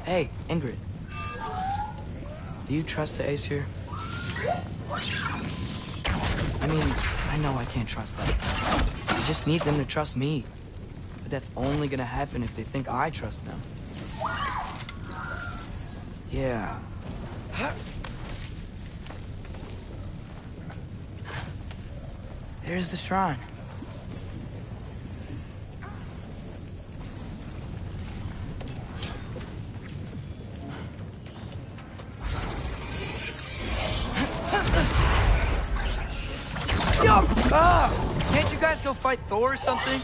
Hey, Ingrid. Do you trust the Ace here? I mean, I know I can't trust them. I just need them to trust me. But that's only gonna happen if they think I trust them. Yeah. There's the shrine. Yo! Can't you guys go fight Thor or something?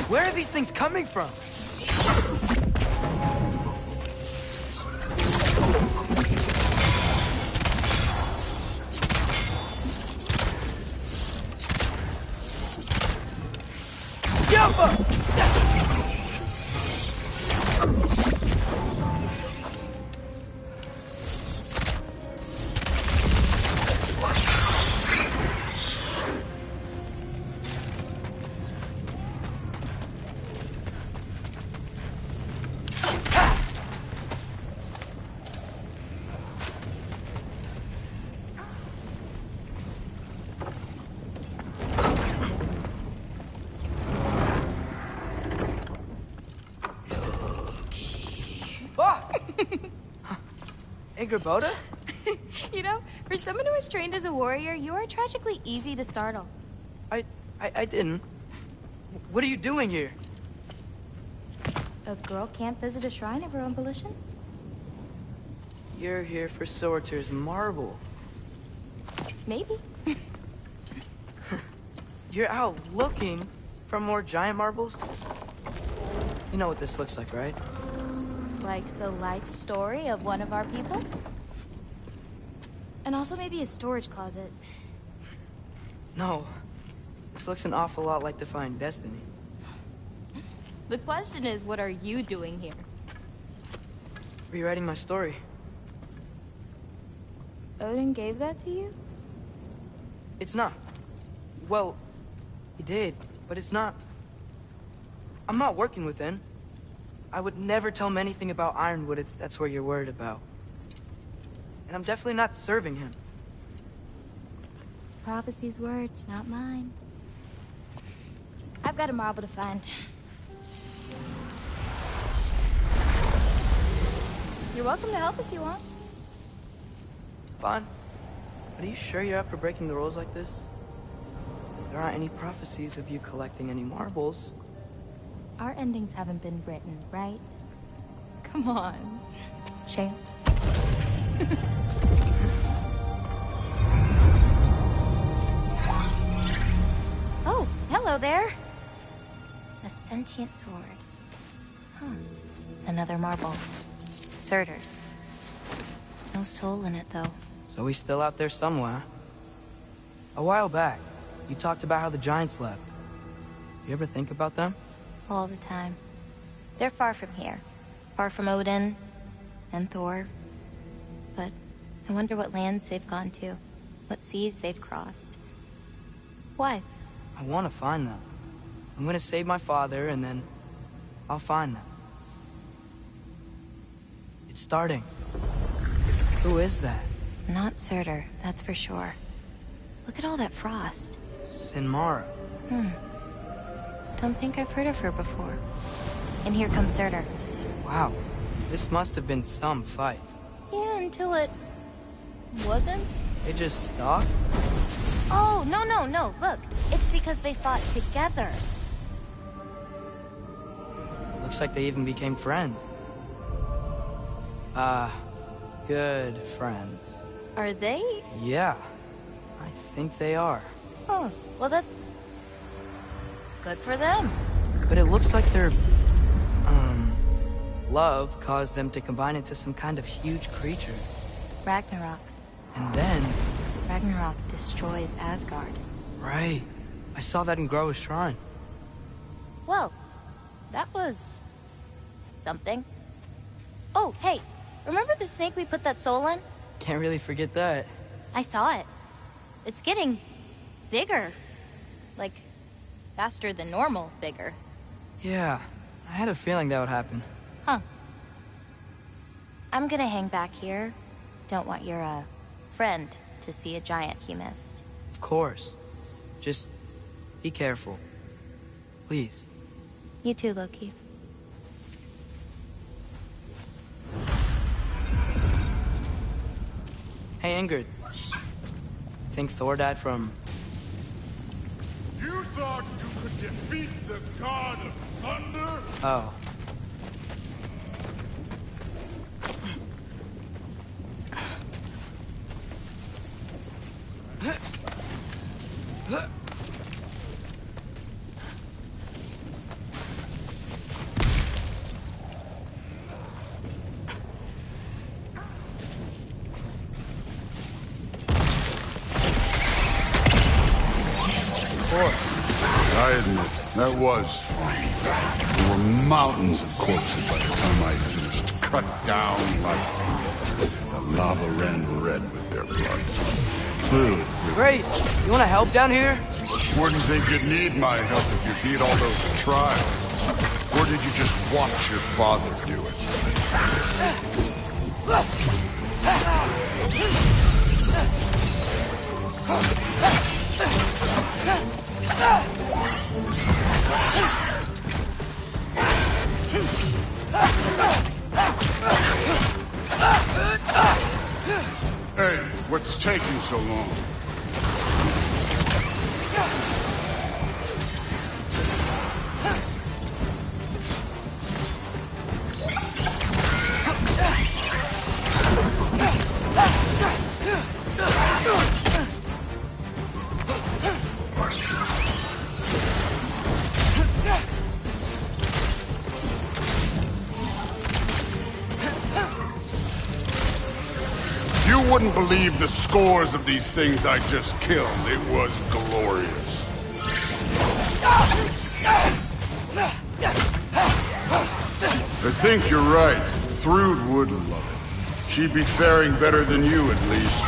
Where are these things coming from? Jump! Ingrid? You know, for someone who was trained as a warrior, you are tragically easy to startle. I didn't. What are you doing here? A girl can't visit a shrine of her own volition? You're here for Sorter's marble. Maybe. You're out looking for more giant marbles? You know what this looks like, right? Like the life story of one of our people? And also maybe a storage closet. No. This looks an awful lot like Defying Destiny. The question is, what are you doing here? Rewriting my story. Odin gave that to you? It's not. Well, he did, but it's not. I'm not working with him. I would never tell him anything about Ironwood if that's what you're worried about. And I'm definitely not serving him. It's prophecy's words, not mine. I've got a marble to find. You're welcome to help if you want. Fine. But are you sure you're up for breaking the rules like this? There aren't any prophecies of you collecting any marbles. Our endings haven't been written, right? Come on. Shane. Oh, hello there. A sentient sword. Huh. Another marble. Surtur's. No soul in it, though. So he's still out there somewhere. A while back, you talked about how the giants left. You ever think about them? All the time. They're far from here. Far from Odin and Thor. But I wonder what lands they've gone to. What seas they've crossed. Why? I want to find them. I'm gonna save my father, and then I'll find them. It's starting. Who is that? Not Surtur, that's for sure. Look at all that frost. Sinmara. Don't think I've heard of her before. And here comes Surtur. Wow. This must have been some fight. Yeah, until it... wasn't? It just stopped? Oh, no. Look, it's because they fought together. Looks like they even became friends. Good friends. Are they? Yeah. I think they are. Oh, well that's... good for them. But it looks like their... love caused them to combine into some kind of huge creature. Ragnarok. And then... Ragnarok destroys Asgard. Right. I saw that in Groa's shrine. Well, that was... something. Oh, hey, remember the snake we put that soul in? Can't really forget that. I saw it. It's getting... bigger. Like... Faster than normal, bigger. Yeah, I had a feeling that would happen. Huh. I'm gonna hang back here. Don't want your, friend to see a giant he missed. Of course. Just be careful. Please. You too, Loki. Hey, Ingrid. Think Thor died from... You thought you could defeat the god of thunder? Oh. I admit, that was fun. There were mountains of corpses by the time I finished, cut down like beets. The lava ran red with their blood. Clearly. Great! You wanna help down here? Wouldn't think you'd need my help if you beat all those trials. Or did you just watch your father do it? Hey, what's taking so long? You wouldn't believe the scores of these things I just killed. It was glorious. I think you're right. Thrud would love it. She'd be faring better than you, at least.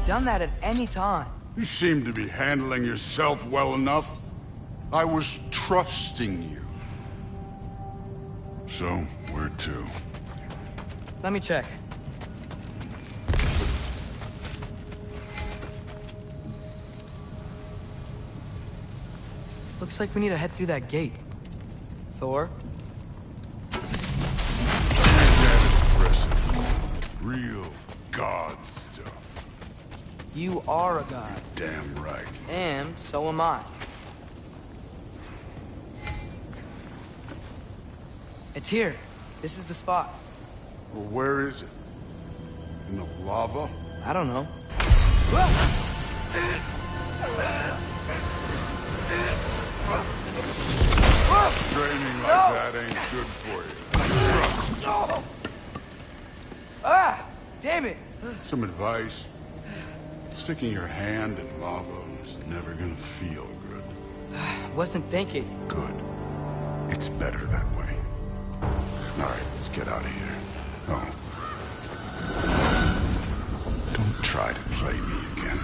Done that at any time. You seem to be handling yourself well enough. I was trusting you. So, where to? Let me check. Looks like we need to head through that gate. Thor? Impressive. Real god stuff. You are a god. Damn right. And so am I. It's here. This is the spot. Well, where is it? In the lava? I don't know. Training like that ain't good for you. Ah! Damn it! Some advice. Sticking your hand in lava is never gonna feel good. Wasn't thinking. Good. It's better that way. Alright, let's get out of here. Oh. Don't try to play me again.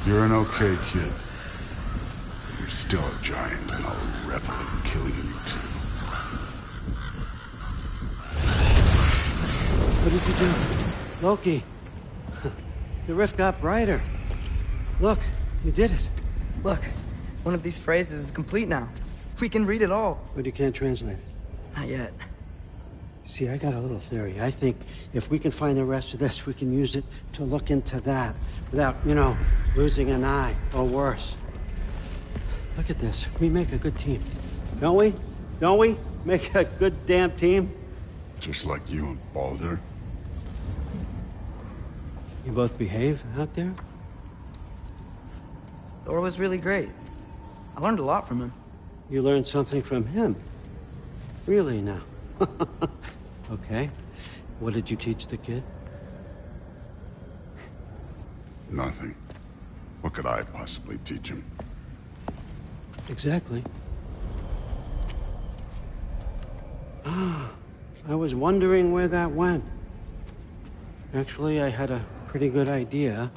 You're an okay kid. You're still a giant, and I'll revel in killing you too. What did you do? Loki. The rift got brighter. Look, you did it. Look, one of these phrases is complete now. We can read it all. But you can't translate it. Not yet. See, I got a little theory. I think if we can find the rest of this, we can use it to look into that without, losing an eye or worse. Look at this. We make a good team. Don't we? Don't we? Make a good damn team? Just like you and Baldur. You both behave out there? Thor was really great. I learned a lot from him. You learned something from him? Really now? Okay. What did you teach the kid? Nothing. What could I possibly teach him? Exactly. I was wondering where that went. Actually, I had a pretty good idea.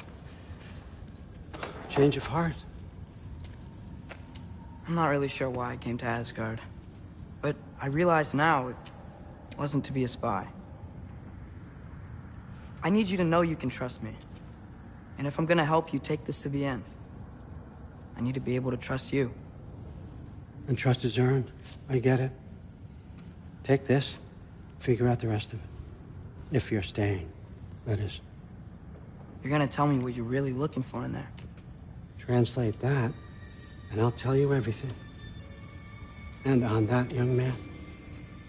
Change of heart. I'm not really sure why I came to Asgard. But I realize now it wasn't to be a spy. I need you to know you can trust me. And if I'm gonna help you take this to the end, I need to be able to trust you. And trust is earned. I get it. Take this. Figure out the rest of it. If you're staying, that is. You're gonna tell me what you're really looking for in there. Translate that, and I'll tell you everything. And on that, young man,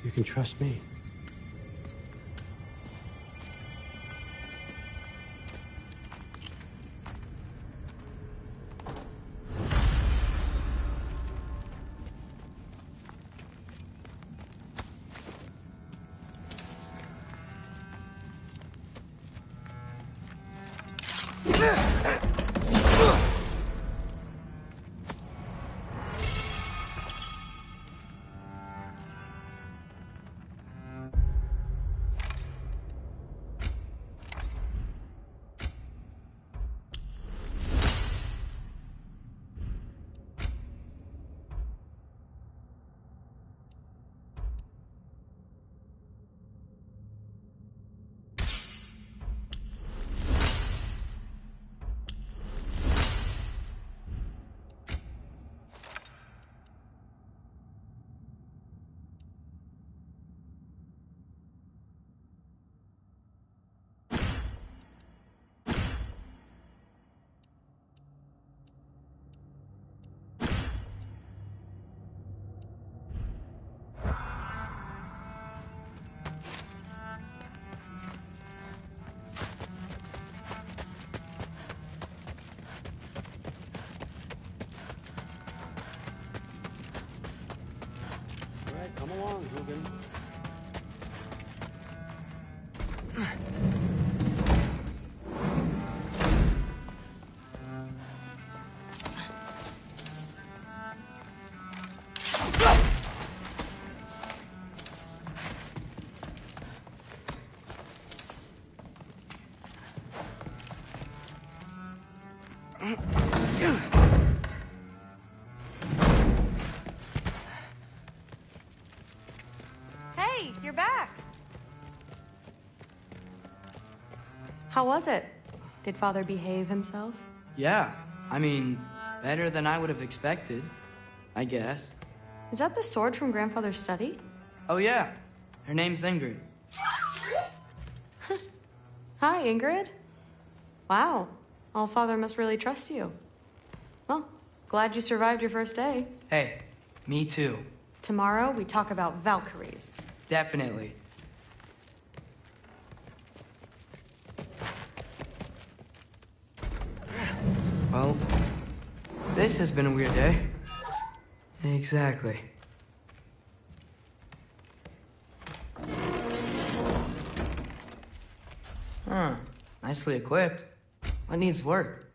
you can trust me. Come along, Hugin. Hey, you're back. How was it? Did Father behave himself? Yeah, I mean, better than I would have expected, I guess. Is that the sword from Grandfather's study? Oh yeah, her name's Ingrid. Hi, Ingrid. Wow, All-Father must really trust you. Well, glad you survived your first day. Hey, me too. Tomorrow, we talk about Valkyries. Definitely. Well, this has been a weird day. Exactly. Huh. Nicely equipped. What needs work?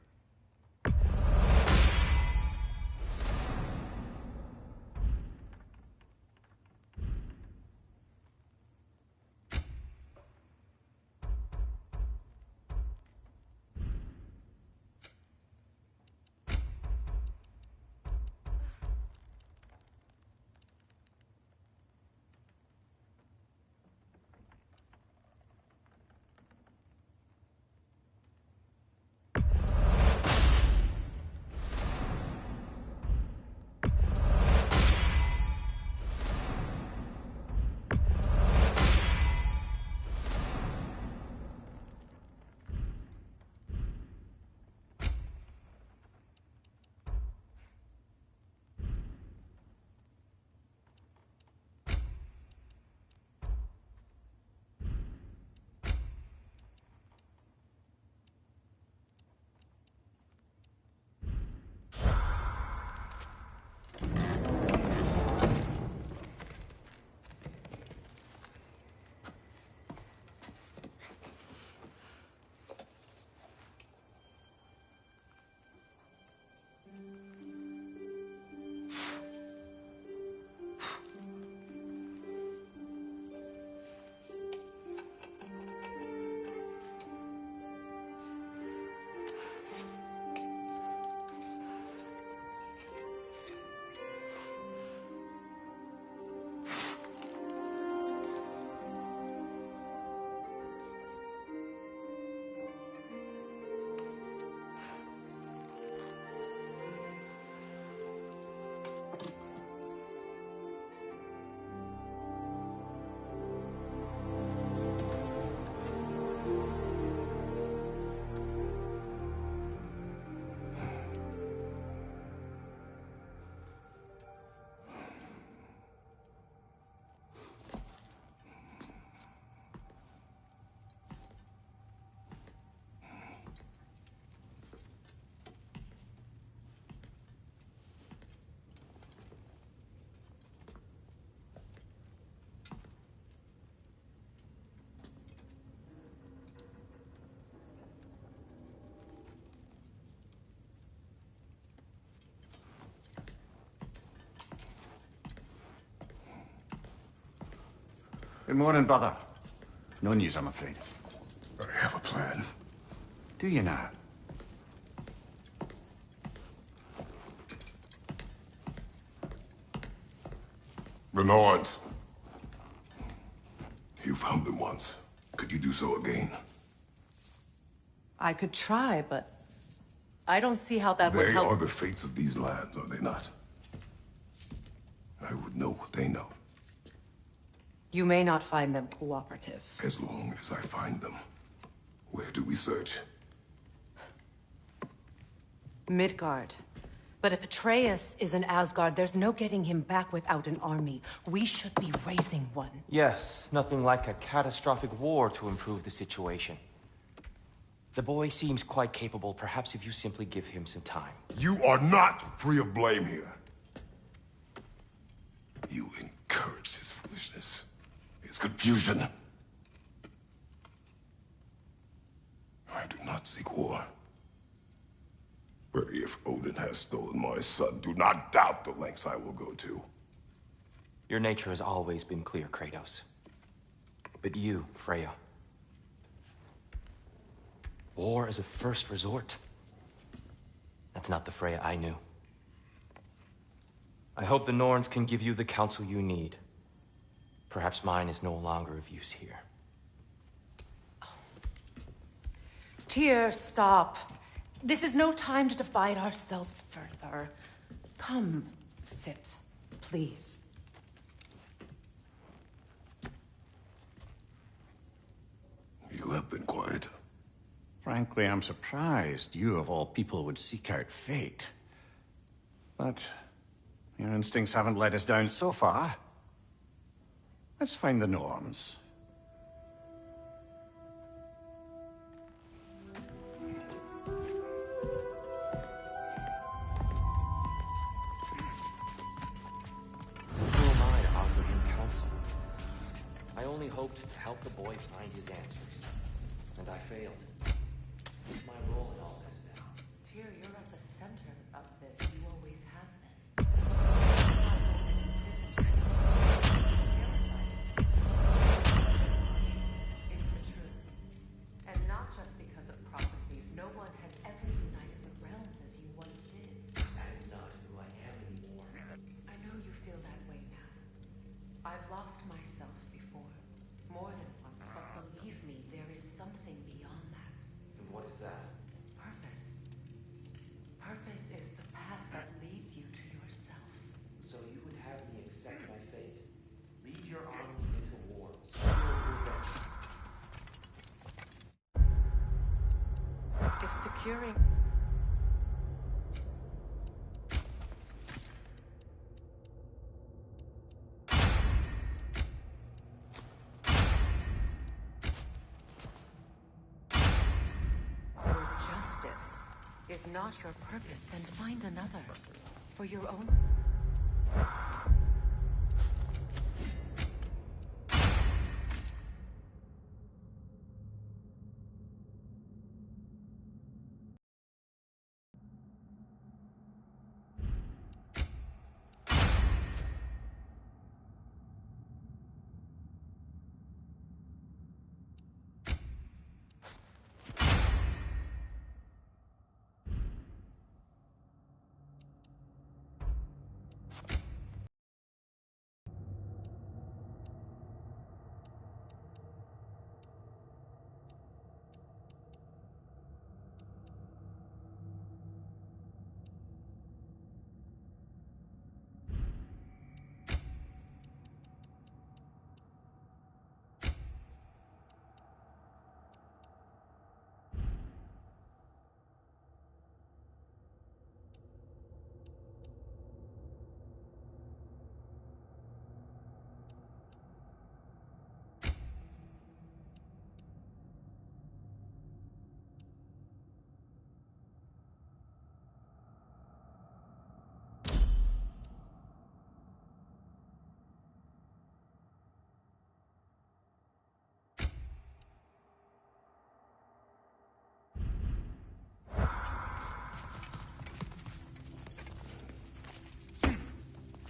Good morning, brother. No news, I'm afraid. I have a plan. Do you now? The Norns. You found them once. Could you do so again? I could try, but I don't see how that would They help. are the fates of these lands, are they not? I would know what they know, You may not find them cooperative. as long as I find them. Where do we search? Midgard. But if Atreus is in Asgard, there's no getting him back without an army. We should be raising one. Yes, nothing like a catastrophic war to improve the situation. The boy seems quite capable. Perhaps if you simply give him some time. You are not free of blame here. You encouraged his foolishness, his confusion. I do not seek war. But if Odin has stolen my son, do not doubt the lengths I will go to. Your nature has always been clear, Kratos. But you, Freya. War as a first resort. That's not the Freya I knew. I hope the Norns can give you the counsel you need. Perhaps mine is no longer of use here. Tyr, stop. This is no time to divide ourselves further. Come, sit, please. You have been quiet. Frankly, I'm surprised you, of all people, would seek out fate. But your instincts haven't let us down so far. Let's find the Norns. Who am I to offer him counsel? I only hoped to help the boy find his answers. And I failed. What's my role in all this now? Tyr, you're at the center of this. You always have been. It's the truth. And not just because of prophecies. No one has ever united the realms as you once did. That is not who I am anymore. I know you feel that way now. I've lost myself before. More than once, but believe me, there is something beyond that. And what is that? Purpose. Purpose is the path that leads you to yourself. So you would have me accept my fate. Lead your armies into war. Serve your vengeance. If securing... Your justice is not your purpose, then find another. For your own...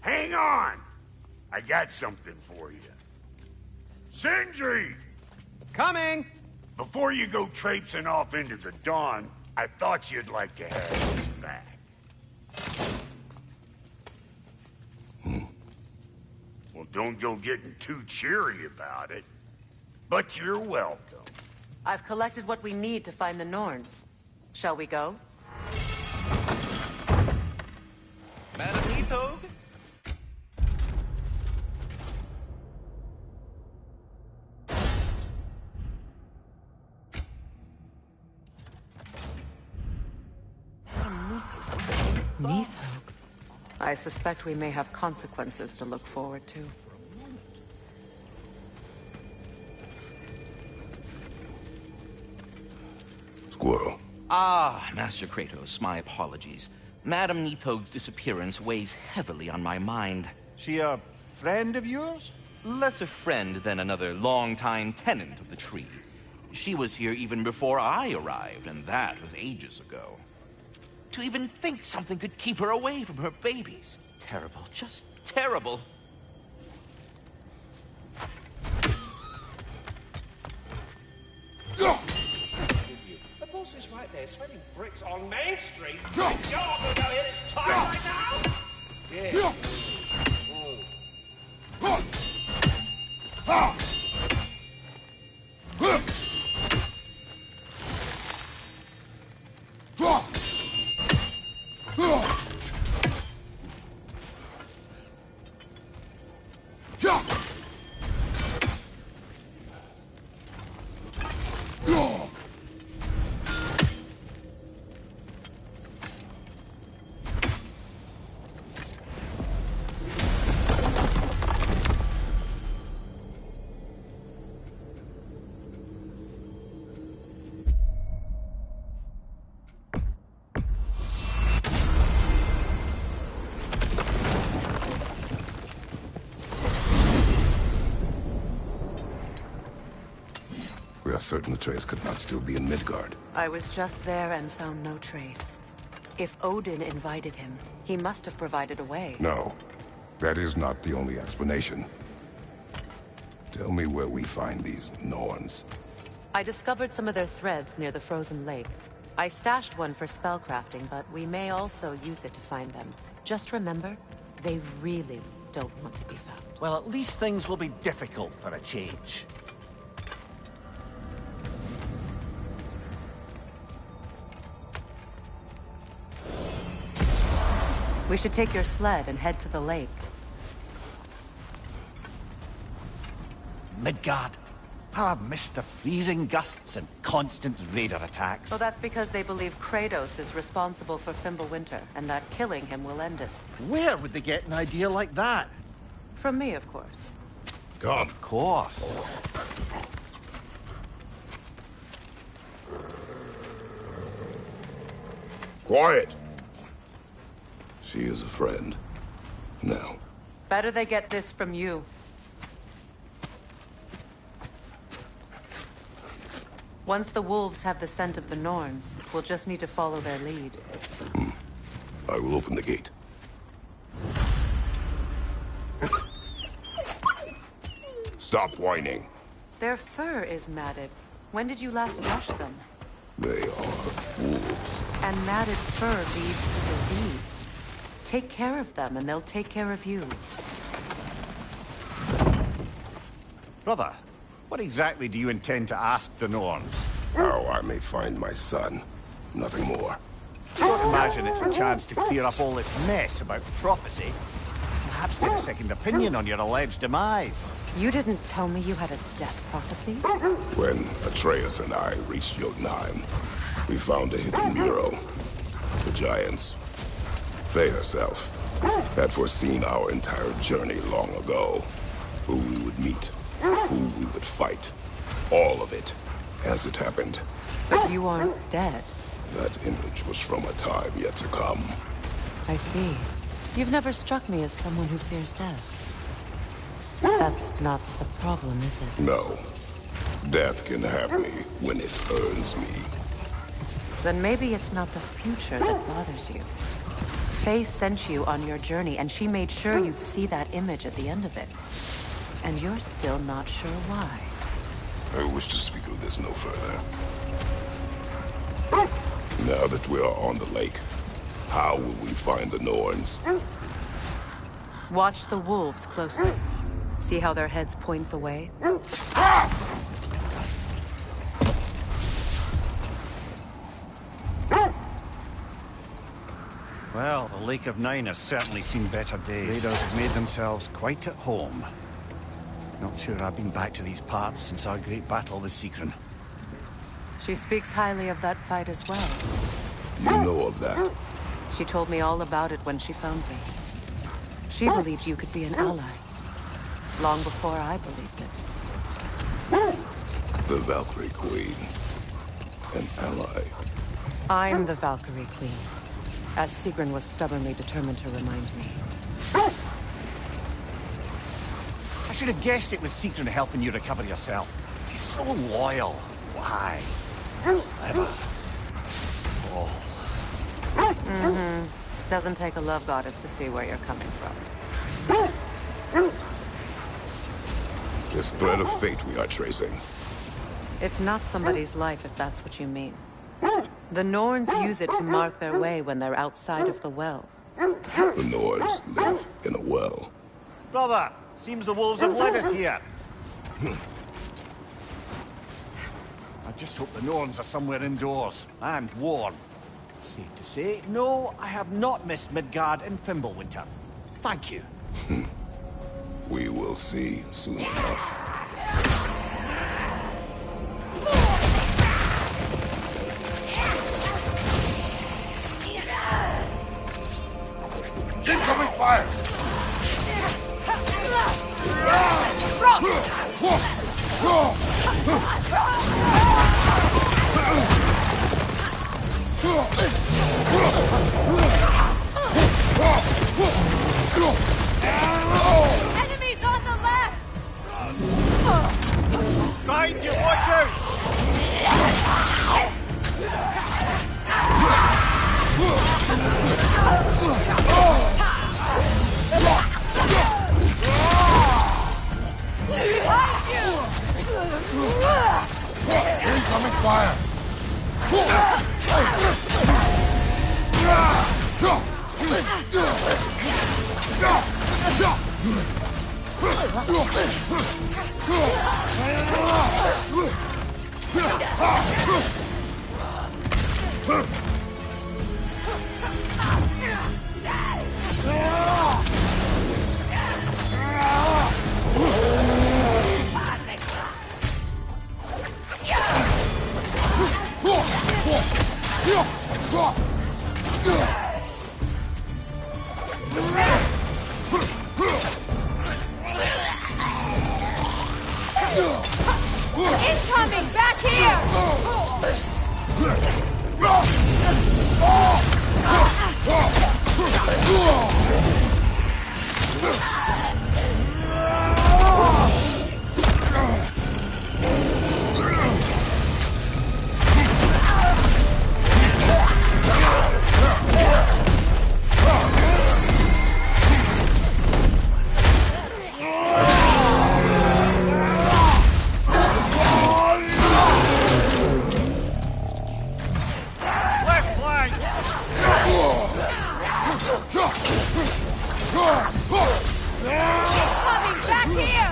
Hang on! I got something for you. Sindri! Coming! Before you go traipsing off into the dawn, I thought you'd like to have this back. Well, don't go getting too cheery about it. But you're welcome. I've collected what we need to find the Norns. Shall we go? Madam Neathog? Neathog. I suspect we may have consequences to look forward to. Squirrel. Ah, Master Kratos, my apologies. Madam Neathog's disappearance weighs heavily on my mind. She a friend of yours? Less a friend than another longtime tenant of the tree. She was here even before I arrived, and that was ages ago. To even think something could keep her away from her babies. Terrible, just terrible. The boss is right there, sweating bricks on Main Street. You're not gonna go hit his time right now? Yeah. We are certain the trace could not still be in Midgard. I was just there and found no trace. If Odin invited him, he must have provided a way. No, that is not the only explanation. Tell me where we find these Norns. I discovered some of their threads near the frozen lake. I stashed one for spellcrafting, but we may also use it to find them. Just remember, they really don't want to be found. Well, at least things will be difficult for a change. We should take your sled and head to the lake. Midgard. How I've missed the freezing gusts and constant raider attacks. So that's because they believe Kratos is responsible for Fimbulwinter, and that killing him will end it. Where would they get an idea like that? From me, of course. Come. Of course. Quiet! She is a friend. Now. Better they get this from you. Once the wolves have the scent of the Norns, we'll just need to follow their lead. I will open the gate. Stop whining. Their fur is matted. When did you last wash them? They are wolves. And matted fur leads to disease. Take care of them, and they'll take care of you. Brother, what exactly do you intend to ask the Norns? How I may find my son. Nothing more. Don't imagine it's a chance to clear up all this mess about prophecy. Perhaps get a second opinion on your alleged demise. You didn't tell me you had a death prophecy? When Atreus and I reached Jotunheim, we found a hidden bureau. The Giants, Faye herself, had foreseen our entire journey long ago. Who we would meet, who we would fight. All of it, as it happened. But you aren't dead. That image was from a time yet to come. I see. You've never struck me as someone who fears death. That's not the problem, is it? No. Death can have me when it earns me. Then maybe it's not the future that bothers you. Faye sent you on your journey, and she made sure you'd see that image at the end of it. And you're still not sure why. I wish to speak of this no further. Now that we are on the lake, how will we find the Norns? Watch the wolves closely. See how their heads point the way? Well, the Lake of Nine has certainly seen better days. Raiders have made themselves quite at home. Not sure I've been back to these parts since our great battle with Seekron. She speaks highly of that fight as well. You know of that? She told me all about it when she found me. She believed you could be an ally. Long before I believed it. The Valkyrie Queen. An ally. I'm the Valkyrie Queen. As Seekron was stubbornly determined to remind me. I should have guessed it was Seekron helping you recover yourself. He's so loyal. Why? Ever. Oh. Doesn't take a love goddess to see where you're coming from. This thread of fate we are tracing. It's not somebody's life, if that's what you mean. The Norns use it to mark their way when they're outside of the well. The Norns live in a well. Brother, seems the wolves have led us here. I just hope the Norns are somewhere indoors, and warm. Safe to say, no, I have not missed Midgard and Fimbulwinter. Thank you. We will see soon enough. Incoming fire! Enemies on the left! Behind you, watch out! Incoming fire! Incoming! Back here! Incoming! Back here!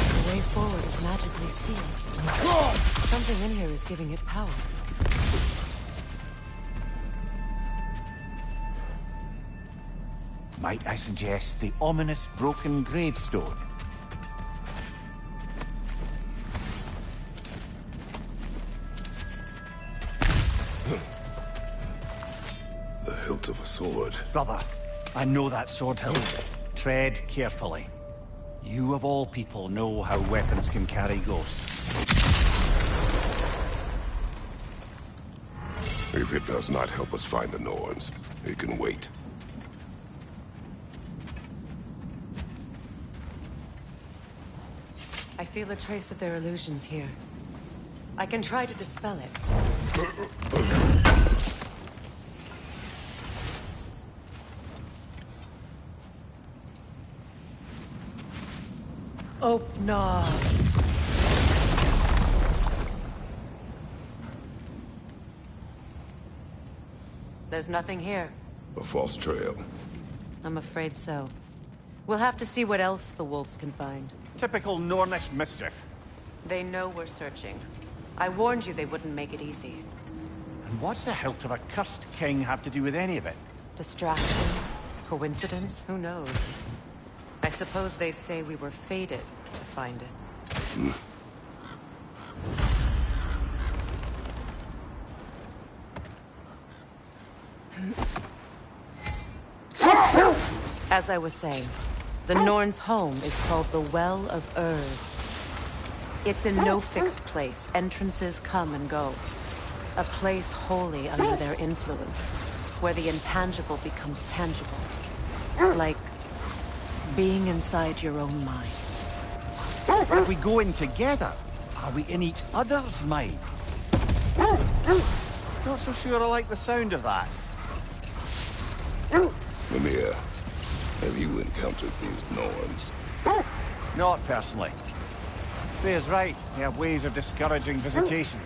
The way forward is magically sealed. Something in here is giving it power. Might I suggest the ominous broken gravestone? The hilt of a sword. Brother, I know that sword hilt. Tread carefully. You of all people know how weapons can carry ghosts. If it does not help us find the Norns, it can wait. I feel a trace of their illusions here. I can try to dispel it, Open up. There's nothing here. A false trail. I'm afraid so. We'll have to see what else the wolves can find. Typical Nornish mischief. They know we're searching. I warned you they wouldn't make it easy. And what's the hilt of a cursed king have to do with any of it? Distraction? Coincidence? Who knows? I suppose they'd say we were fated to find it. As I was saying, the Norn's home is called the Well of Erd. It's in no fixed place. Entrances come and go. A place wholly under their influence, where the intangible becomes tangible. Like being inside your own mind. If we go in together, are we in each other's mind? Not so sure I like the sound of that. Mimir, have you encountered these Norns? Not personally. Freya's right. They have ways of discouraging visitation.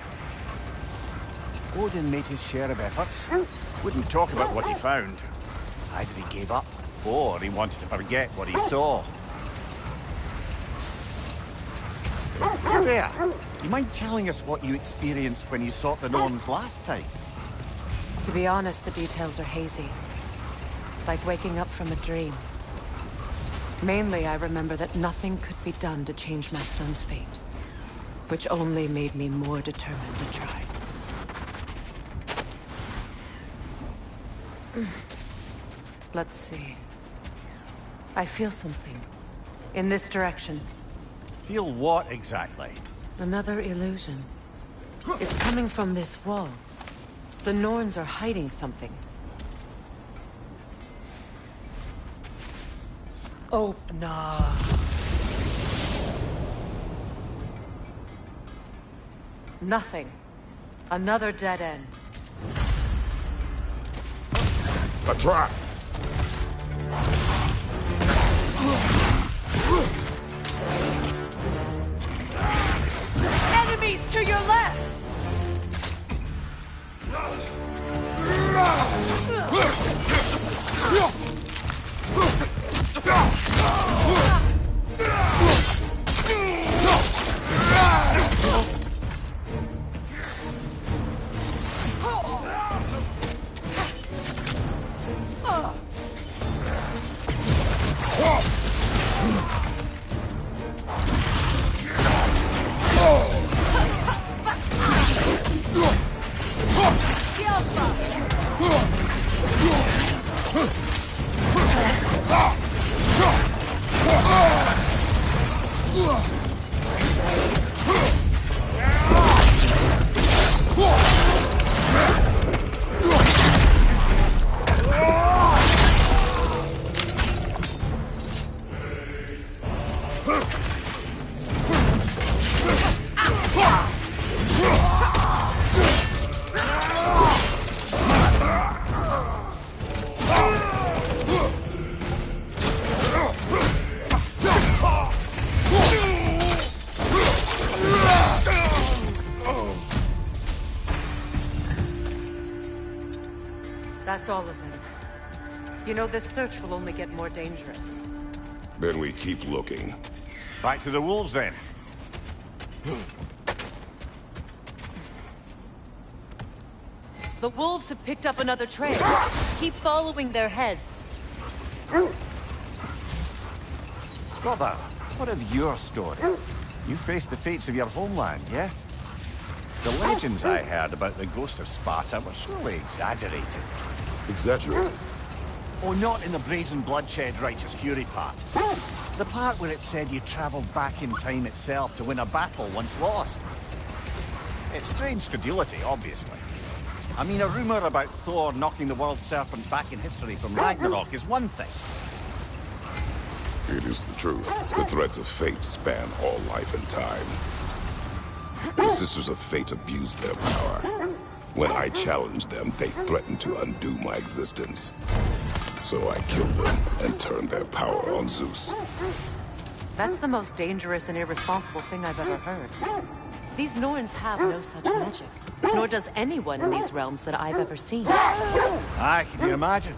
Odin made his share of efforts. Wouldn't talk about what he found. Either he gave up, or he wanted to forget what he saw. Freya, you mind telling us what you experienced when you sought the Norns last time? To be honest, the details are hazy. Like waking up from a dream. Mainly, I remember that nothing could be done to change my son's fate. Which only made me more determined to try. Let's see. I feel something. In this direction. Feel what exactly? Another illusion. It's coming from this wall. The Norns are hiding something. Open up. Nothing. Another dead end. A trap! Enemies to your left! That's all of them. You know, this search will only get more dangerous. Then we keep looking. Back to the wolves, then. The wolves have picked up another trail. Keep following their heads. Brother, what of your story? You faced the fates of your homeland, yeah? The legends I heard about the ghost of Sparta were surely exaggerated. Exaggerated? Oh, not in the brazen bloodshed righteous fury part. The part where it said you travelled back in time itself to win a battle once lost. It's strange credulity, obviously. I mean, a rumour about Thor knocking the world serpent back in history from Ragnarok is one thing. It is the truth. The threads of fate span all life and time. The Sisters of Fate abused their power. When I challenged them, they threatened to undo my existence. So I killed them and turned their power on Zeus. That's the most dangerous and irresponsible thing I've ever heard. These Norns have no such magic. Nor does anyone in these realms that I've ever seen. Aye, can you imagine?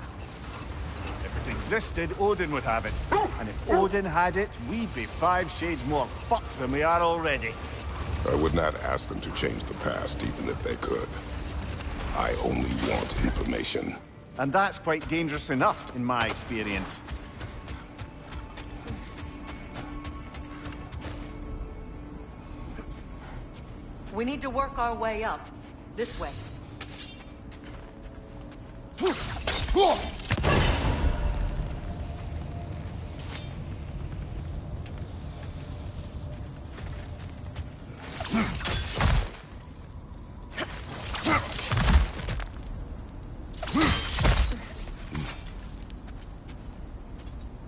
If it existed, Odin would have it. And if Odin had it, we'd be 5 shades more fucked than we are already. I would not ask them to change the past, even if they could. I only want information. And that's quite dangerous enough, in my experience. We need to work our way up. This way.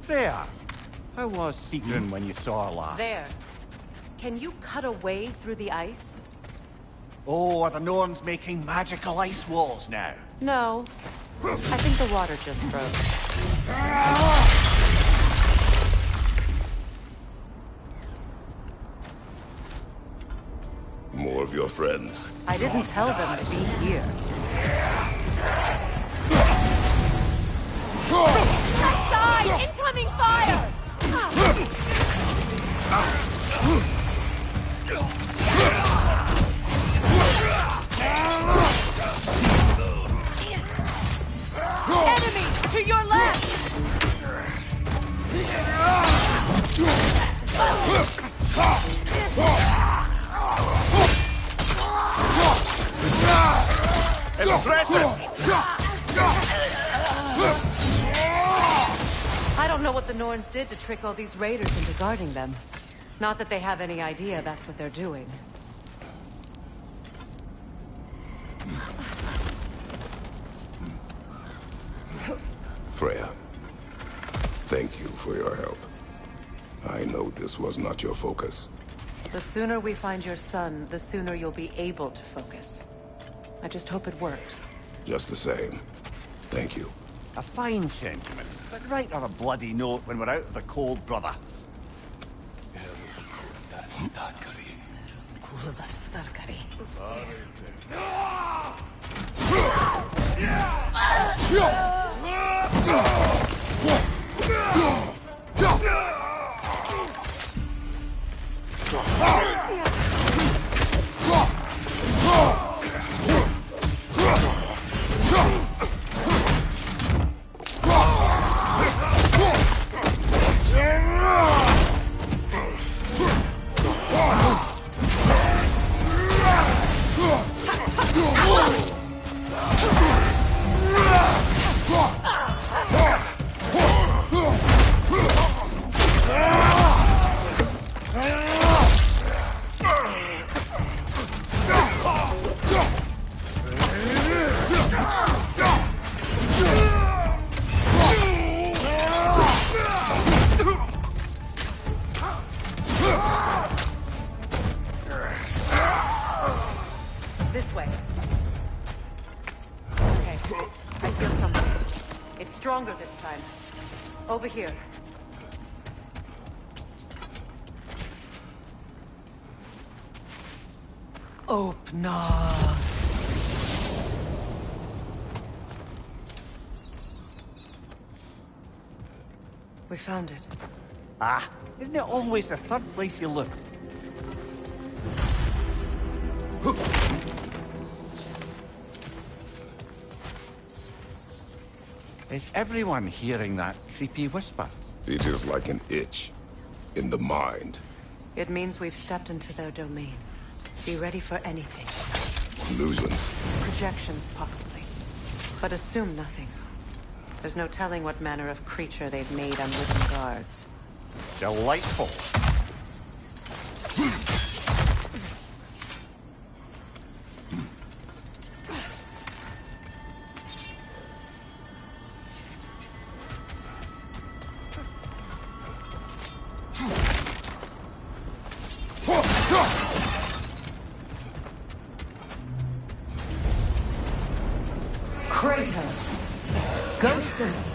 Freya, how was Sigrun when you saw her last? There. Can you cut a way through the ice? Oh, are the Norns making magical ice walls now? No. I think the water just froze. More of your friends. I didn't tell them to be here. Left side! Incoming fire! Enemy to your left! I don't know what the Norns did to trick all these raiders into guarding them. Not that they have any idea that's what they're doing. Freya, thank you for your help. I know this was not your focus. The sooner we find your son, the sooner you'll be able to focus. I just hope it works. Just the same. Thank you. A fine sentiment, but write on a bloody note when we're out of the cold, brother. This way. Okay. I feel something. It's stronger this time. Over here. Open up. We found it. Ah, isn't it always the third place you look? Is everyone hearing that creepy whisper? It is like an itch in the mind. It means we've stepped into their domain. Be ready for anything. Illusions. Projections, possibly. But assume nothing. There's no telling what manner of creature they've made unwitting guards. Delightful.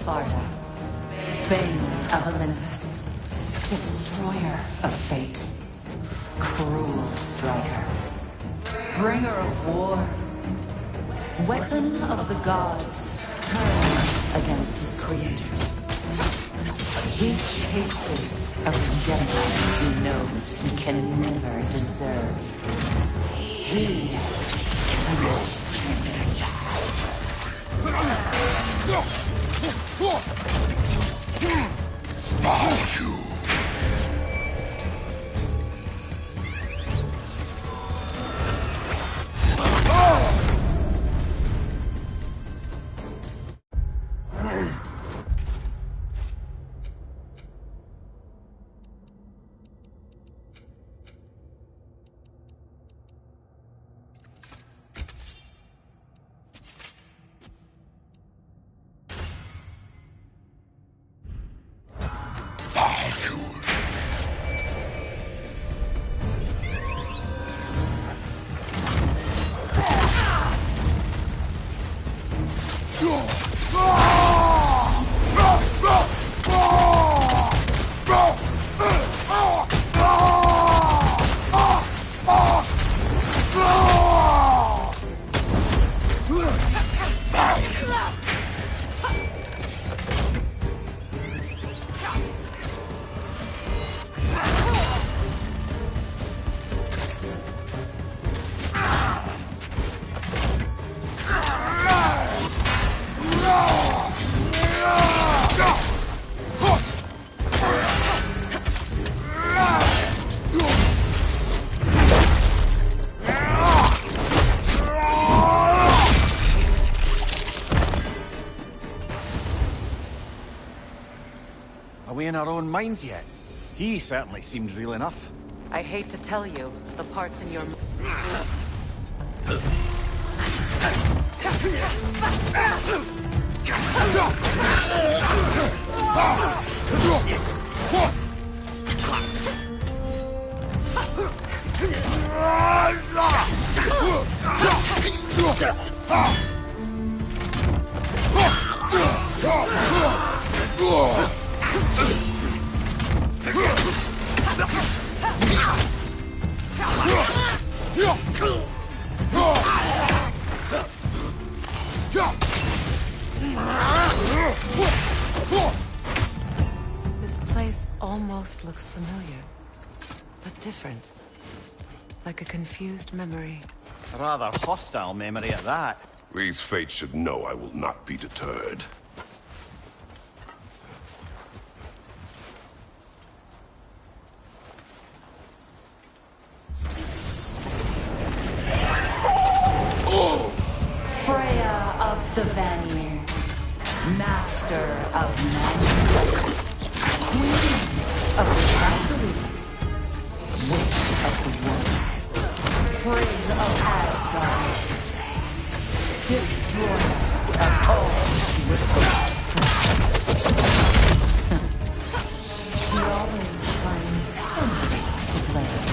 Sparta, Bane of Olympus, Destroyer of Fate, Cruel Striker, Bringer of War, Weapon of the Gods, turned against his creators. He chases a redemption he knows he can never deserve. He cannot change. Value. Are we in our own minds yet? He certainly seemed real enough. I hate to tell you, the parts in your... This place almost looks familiar, but different. Like a confused memory. A rather hostile memory at that. These fates should know I will not be deterred. Freya of the Vanir, Master of Madness, Queen of the Valkyries, Witch of the Woods, Frigg of Asgard, Destroyer of all she would She always finds somebody to blame.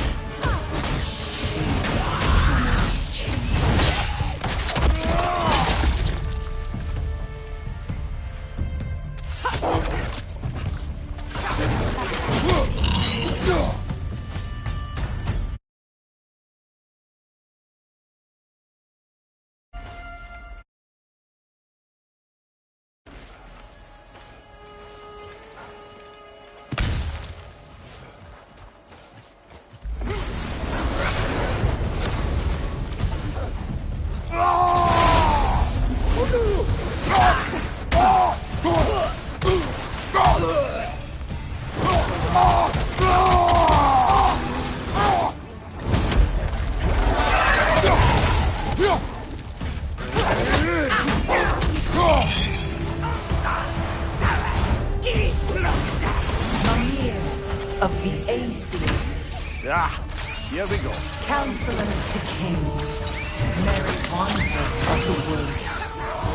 Of the AC. Here we go. Counselor to Kings. Mary Wanderer of the Woods.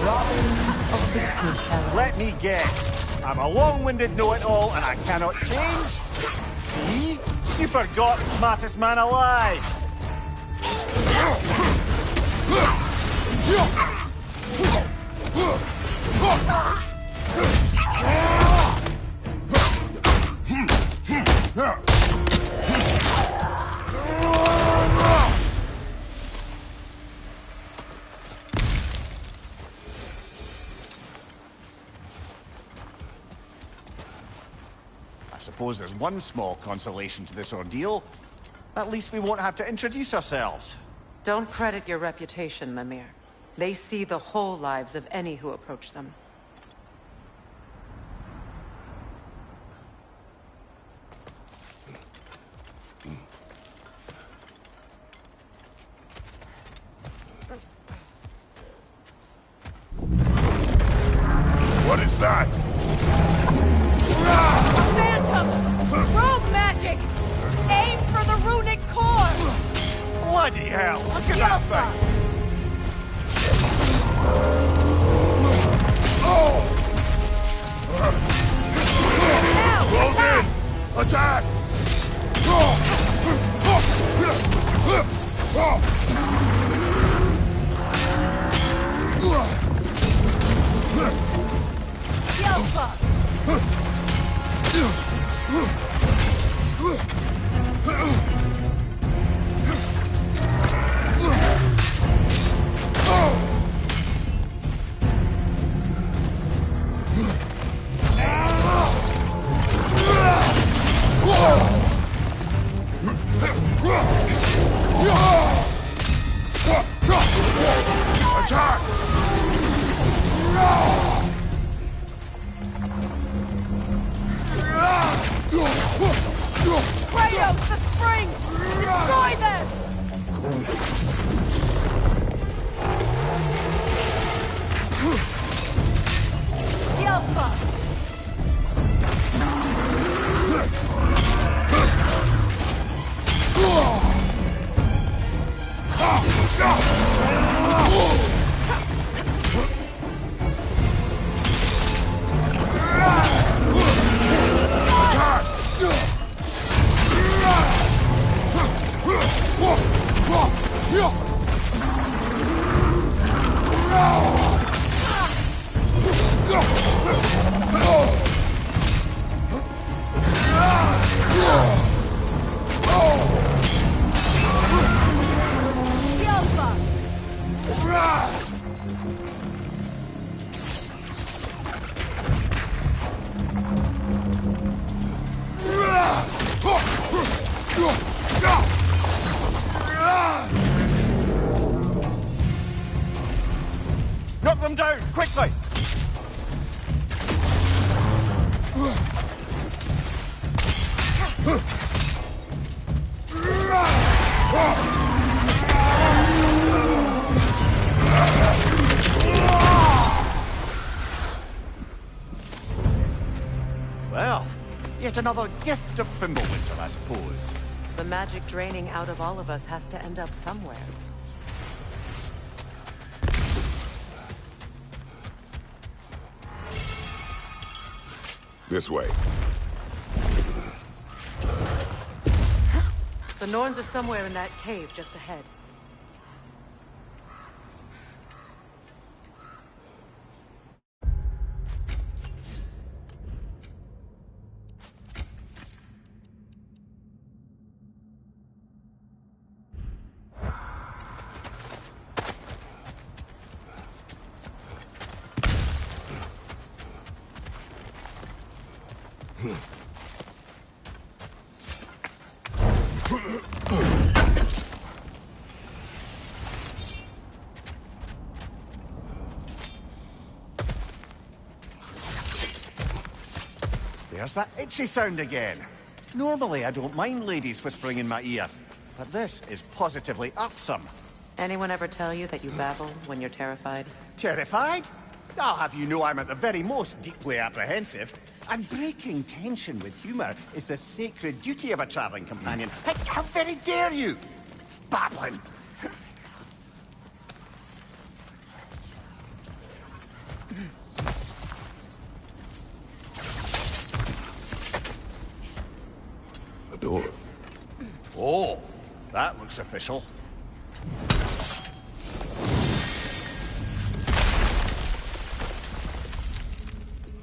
Robin of the Goodfellas. Let me guess. I'm a long-winded know-it-all and I cannot change? See? You forgot smartest man alive. I suppose there's one small consolation to this ordeal. At least we won't have to introduce ourselves. Don't credit your reputation, Mimir. They see the whole lives of any who approach them. What is that? Phantom! Rogue magic! Aim for the runic core! Bloody hell! Look at that thing! Close in! Attack! Yelpa! Attack! Kratos, the springs! Destroy them! Yelpa! Knock them down, quickly! Well, yet another gift of Fimbulwinter, I suppose. The magic draining out of all of us has to end up somewhere. This way. The Norns are somewhere in that cave just ahead. There's that itchy sound again. Normally, I don't mind ladies whispering in my ear, but this is positively irksome. Anyone ever tell you that you babble when you're terrified? Terrified? I'll have you know I'm at the very most deeply apprehensive. And breaking tension with humour is the sacred duty of a travelling companion. How very dare you! Babbling! A door. Oh, that looks official.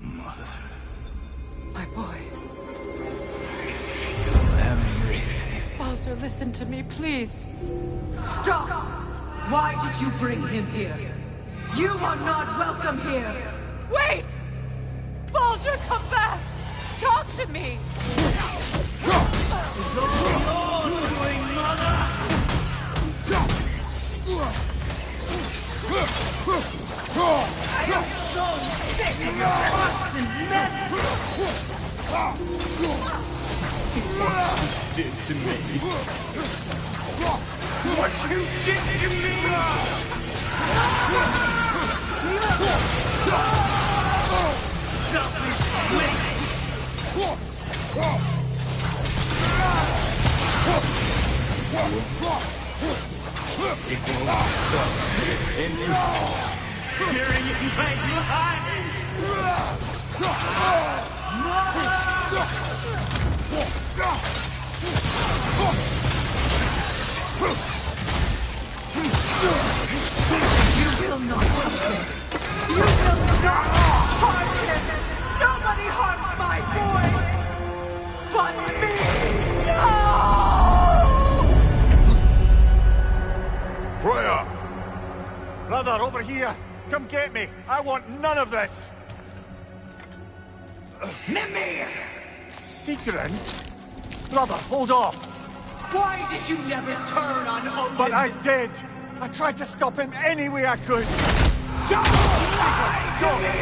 Mother. listen to me, please. Stop! Why did you bring him here? You are not welcome here! Wait! Baldur, come back! Talk to me! This is all your doing, Mother! I am so sick of your constant mess! What you did to me! What you did to me! Selfish waste! It will stop in tearing in my life! You will not touch him! You will not harm him! Nobody harms my boy! But me! No! Freya! Brother, over here! Come get me! I want none of this! Mimir! Secret? Brother, hold off! Why did you never turn on Odin? But I did! I tried to stop him any way I could! Don't lie to me!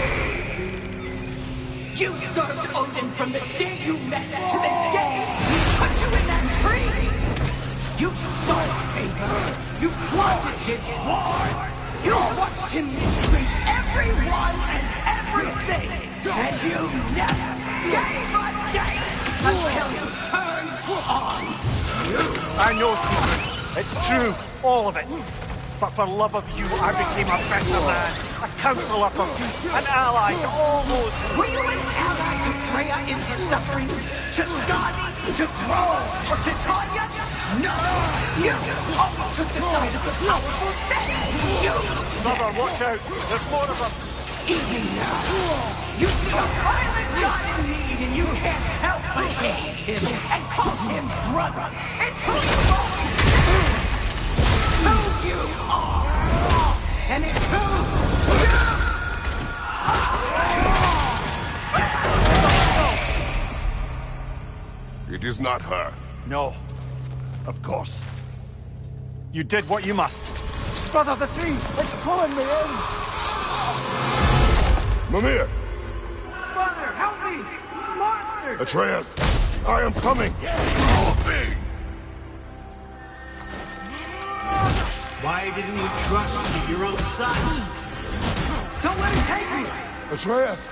You served Odin from the day you met to the day he put you in that tree! You sought favor! You plotted his wars! You watched him mistreat everyone and everything! And you never gave a damn until you turned on you! I know, Secret. It's true. All of it. But for love of you, I became a better man. A counselor for peace. An ally to all those. Were you an ally to Freya in her suffering? To Skadi? To Grohl? Or to Tanya? No! You always took the side of the powerful men! You! Brother, watch out. There's more of them. Even now, you see a violent god in need and you can't help but hate him and call him brother. It's who you always been. Who you are. And it's who you It is not her. No. Of course. You did what you must. Brother, the tree! It's pulling me in! Mimir! Brother, help me! Monster! Atreus! I am coming! Why didn't you trust your own son? Don't let him take me! Atreus!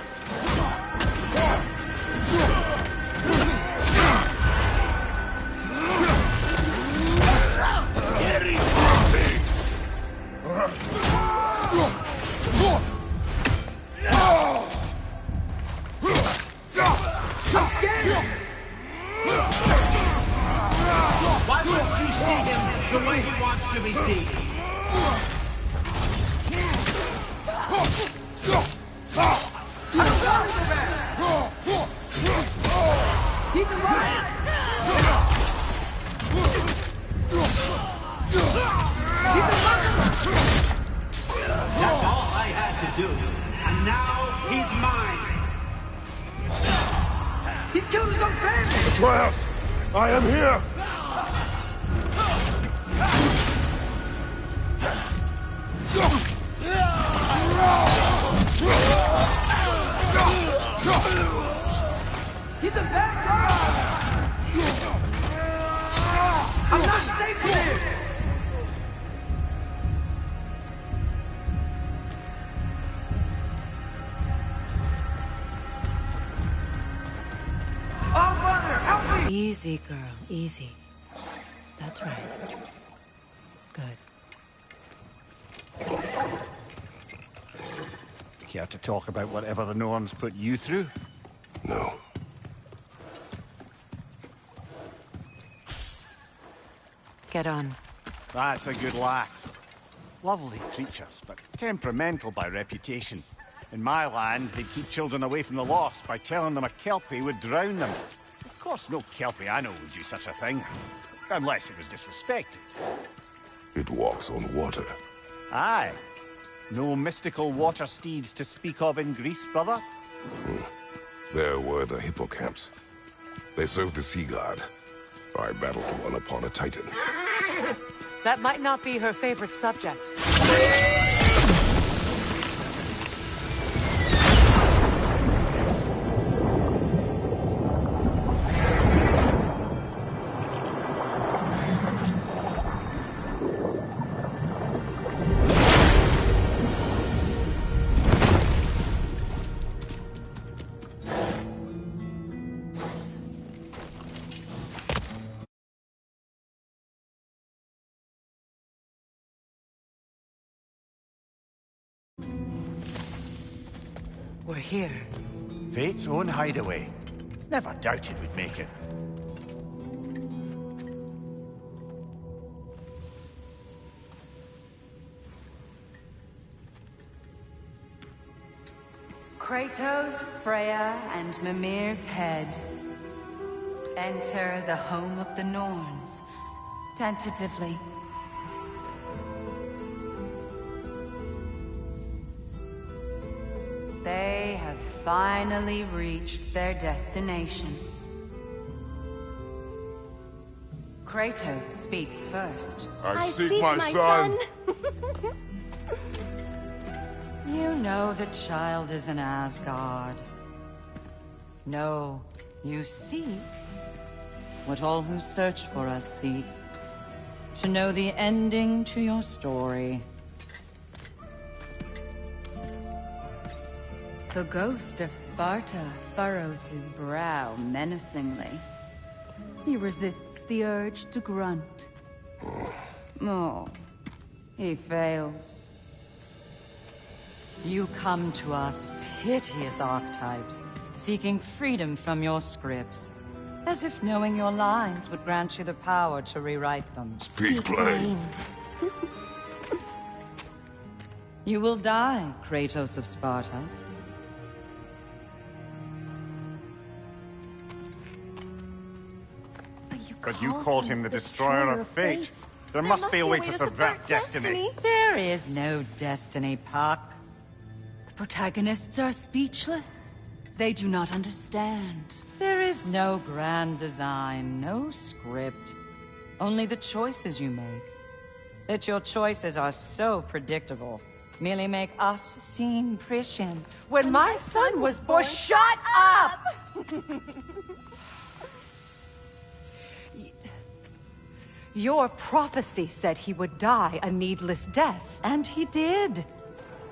Get him! I'm scared! Why won't you see him the way he wants to be seen? He's alive! That's all I had to do. And now he's mine. He's killed his own family! Atreus! I am here! He's a bad guy! I'm not safe here! Oh, Mother, help me! Easy, girl, easy. That's right. Good. Care to talk about whatever the Norns put you through? No. Get on. That's a good lass. Lovely creatures, but temperamental by reputation. In my land, they'd keep children away from the lost by telling them a kelpie would drown them. course, no Kelpiano would do such a thing. Unless it was disrespected. It walks on water. Aye. No mystical water steeds to speak of in Greece, brother? There were the hippocamps. They served the sea god. I battled one upon a titan. That might not be her favorite subject. We're here. Fate's own hideaway. Never doubted we'd make it. Kratos, Freya, and Mimir's head. Enter the home of the Norns. Tentatively. They have finally reached their destination. Kratos speaks first. I seek my son. You know the child is in Asgard. No, you seek what all who search for us seek. To know the ending to your story. The ghost of Sparta furrows his brow menacingly. He resists the urge to grunt. Oh, he fails. You come to us, piteous archetypes, seeking freedom from your scripts. As if knowing your lines would grant you the power to rewrite them. Speak plain. You will die, Kratos of Sparta. But you called him the Destroyer of Fate. There must be a way to subvert destiny. There is no destiny, Puck. The protagonists are speechless. They do not understand. There is no grand design, no script. Only the choices you make. That your choices are so predictable merely make us seem prescient. When my son was born, shut up! Your prophecy said he would die a needless death. And he did.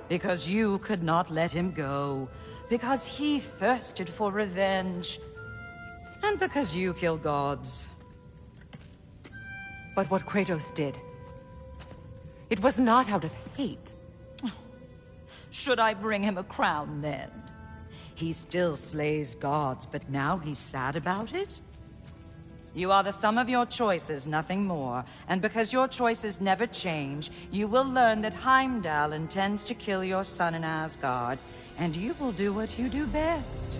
Because you could not let him go. Because he thirsted for revenge. And because you kill gods. But what Kratos did, it was not out of hate. Should I bring him a crown then? He still slays gods, but now he's sad about it? You are the sum of your choices, nothing more. And because your choices never change, you will learn that Heimdall intends to kill your son in Asgard, and you will do what you do best.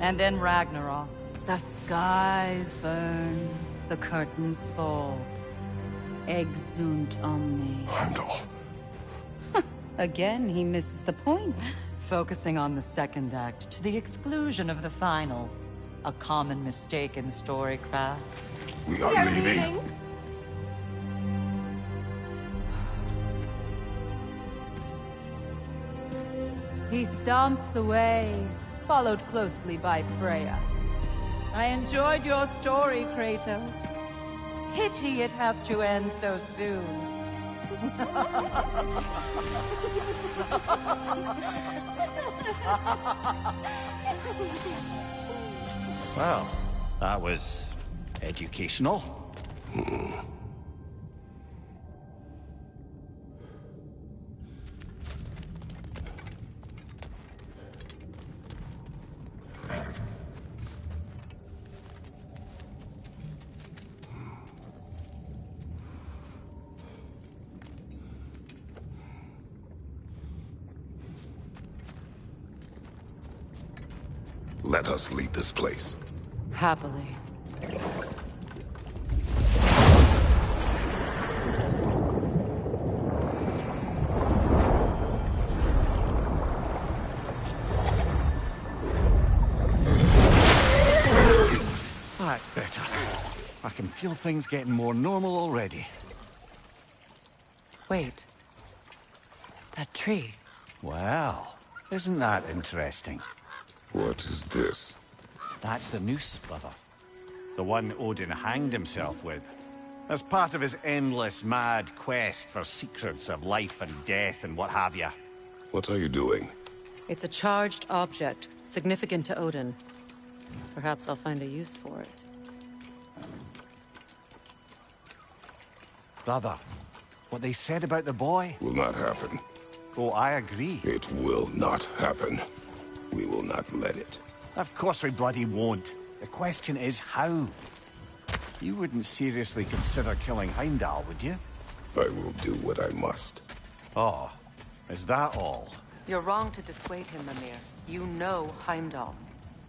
And then Ragnarok. The skies burn, the curtains fall. Exunt omnes. Heimdall. Again, he misses the point. Focusing on the second act to the exclusion of the final. A common mistake in storycraft. We are leaving. He stomps away, followed closely by Freya. I enjoyed your story, Kratos. Pity it has to end so soon. Well, that was educational. Let us leave this place. Happily. That's better. I can feel things getting more normal already. Wait. That tree. Well, isn't that interesting? What is this? That's the noose, brother. The one Odin hanged himself with. As part of his endless, mad quest for secrets of life and death and what have you. What are you doing? It's a charged object, significant to Odin. Perhaps I'll find a use for it. Brother, what they said about the boy? Will not happen. Oh, I agree. It will not happen. We will not let it. Of course we bloody won't. The question is how. You wouldn't seriously consider killing Heimdall, would you? I will do what I must. Oh, is that all? You're wrong to dissuade him, Mimir. You know Heimdall.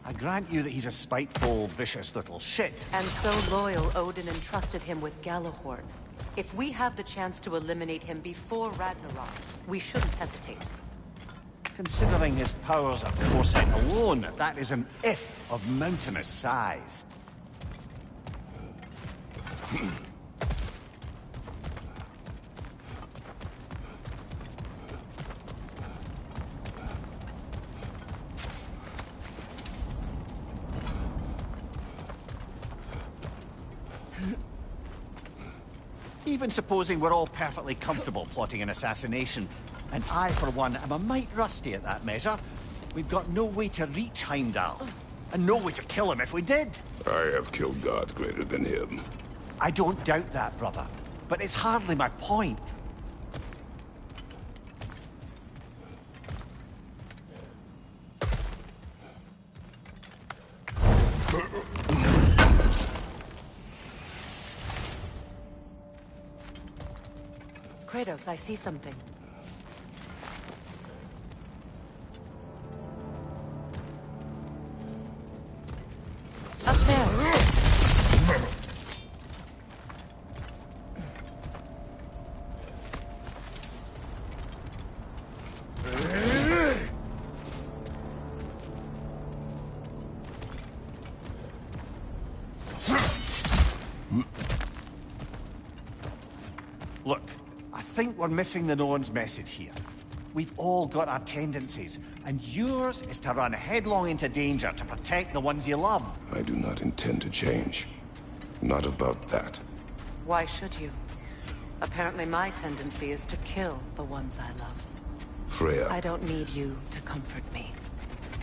I grant you that he's a spiteful, vicious little shit. And so loyal, Odin entrusted him with Galahorn. If we have the chance to eliminate him before Ragnarok, we shouldn't hesitate. Considering his powers of foresight alone, that is an if of mountainous size. Even supposing we're all perfectly comfortable plotting an assassination, and I, for one, am a mite rusty at that measure, we've got no way to reach Heimdall, and no way to kill him if we did. I have killed gods greater than him. I don't doubt that, brother, but it's hardly my point. Kratos, I see something. Up there. Look, I think we're missing the Norn's message here. We've all got our tendencies, and yours is to run headlong into danger to protect the ones you love. I do not intend to change. Not about that. Why should you? Apparently my tendency is to kill the ones I love. Freya. I don't need you to comfort me.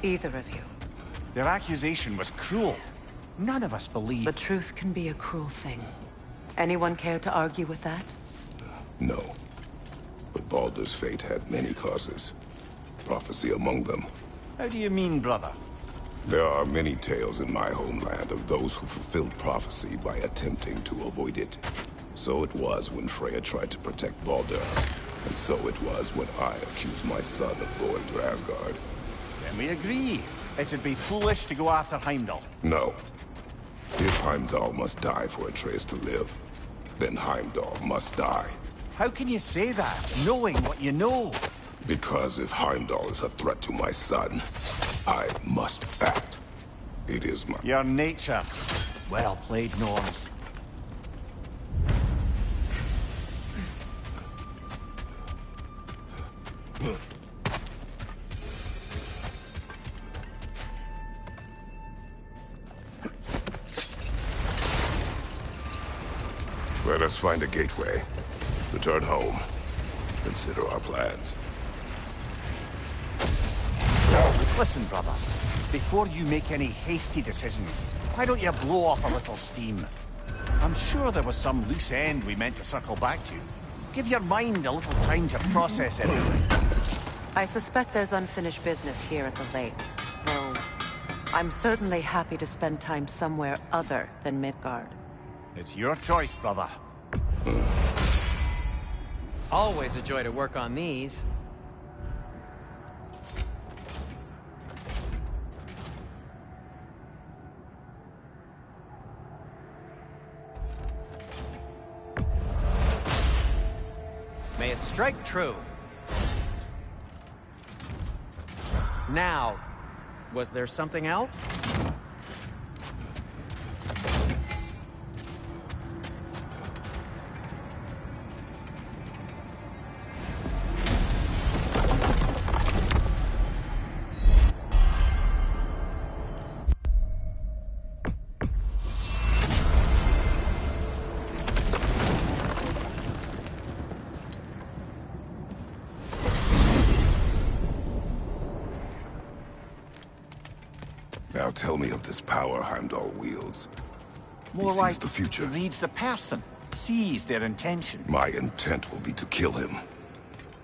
Either of you. Their accusation was cruel. None of us believe... The truth can be a cruel thing. Anyone care to argue with that? No. But Baldur's fate had many causes. Prophecy among them. How do you mean, brother? There are many tales in my homeland of those who fulfilled prophecy by attempting to avoid it. So it was when Freya tried to protect Baldur. And so it was when I accused my son of going to Asgard. Then we agree. It'd be foolish to go after Heimdall. No. If Heimdall must die for Atreus to live, then Heimdall must die. How can you say that, knowing what you know? Because if Heimdall is a threat to my son, I must act. It is my... Your nature. Well played, Norns. Let us find a gateway. Return home. Consider our plans. Listen, brother. Before you make any hasty decisions, why don't you blow off a little steam? I'm sure there was some loose end we meant to circle back to. Give your mind a little time to process everything. I suspect there's unfinished business here at the lake. Though, I'm certainly happy to spend time somewhere other than Midgard. It's your choice, brother. Always a joy to work on these. strike true. Now, was there something else? Now tell me of this power Heimdall wields. More He like sees the future. he reads the person, sees their intention. My intent will be to kill him.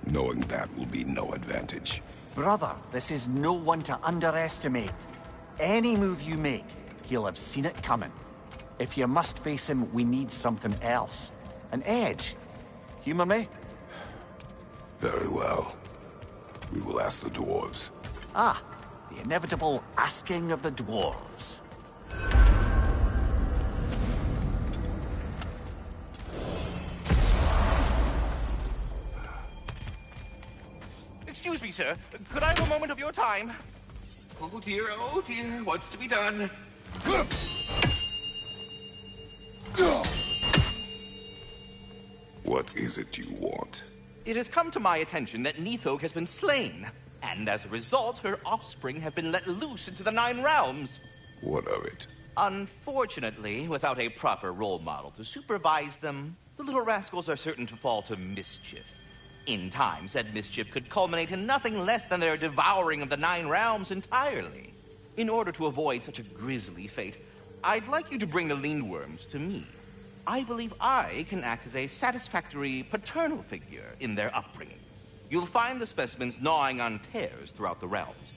Knowing that will be no advantage. Brother, this is no one to underestimate. Any move you make, he'll have seen it coming. If you must face him, we need something else. An edge. Humor me? Very well. We will ask the dwarves. Ah, the inevitable asking of the dwarves. Excuse me, sir. Could I have a moment of your time? Oh dear, what's to be done? What is it you want? It has come to my attention that Nithog has been slain, and as a result, her offspring have been let loose into the Nine Realms. What of it? Unfortunately, without a proper role model to supervise them, the little rascals are certain to fall to mischief. In time, said mischief could culminate in nothing less than their devouring of the Nine Realms entirely. In order to avoid such a grisly fate, I'd like you to bring the Lindworms to me. I believe I can act as a satisfactory paternal figure in their upbringing. You'll find the specimens gnawing on tears throughout the realms.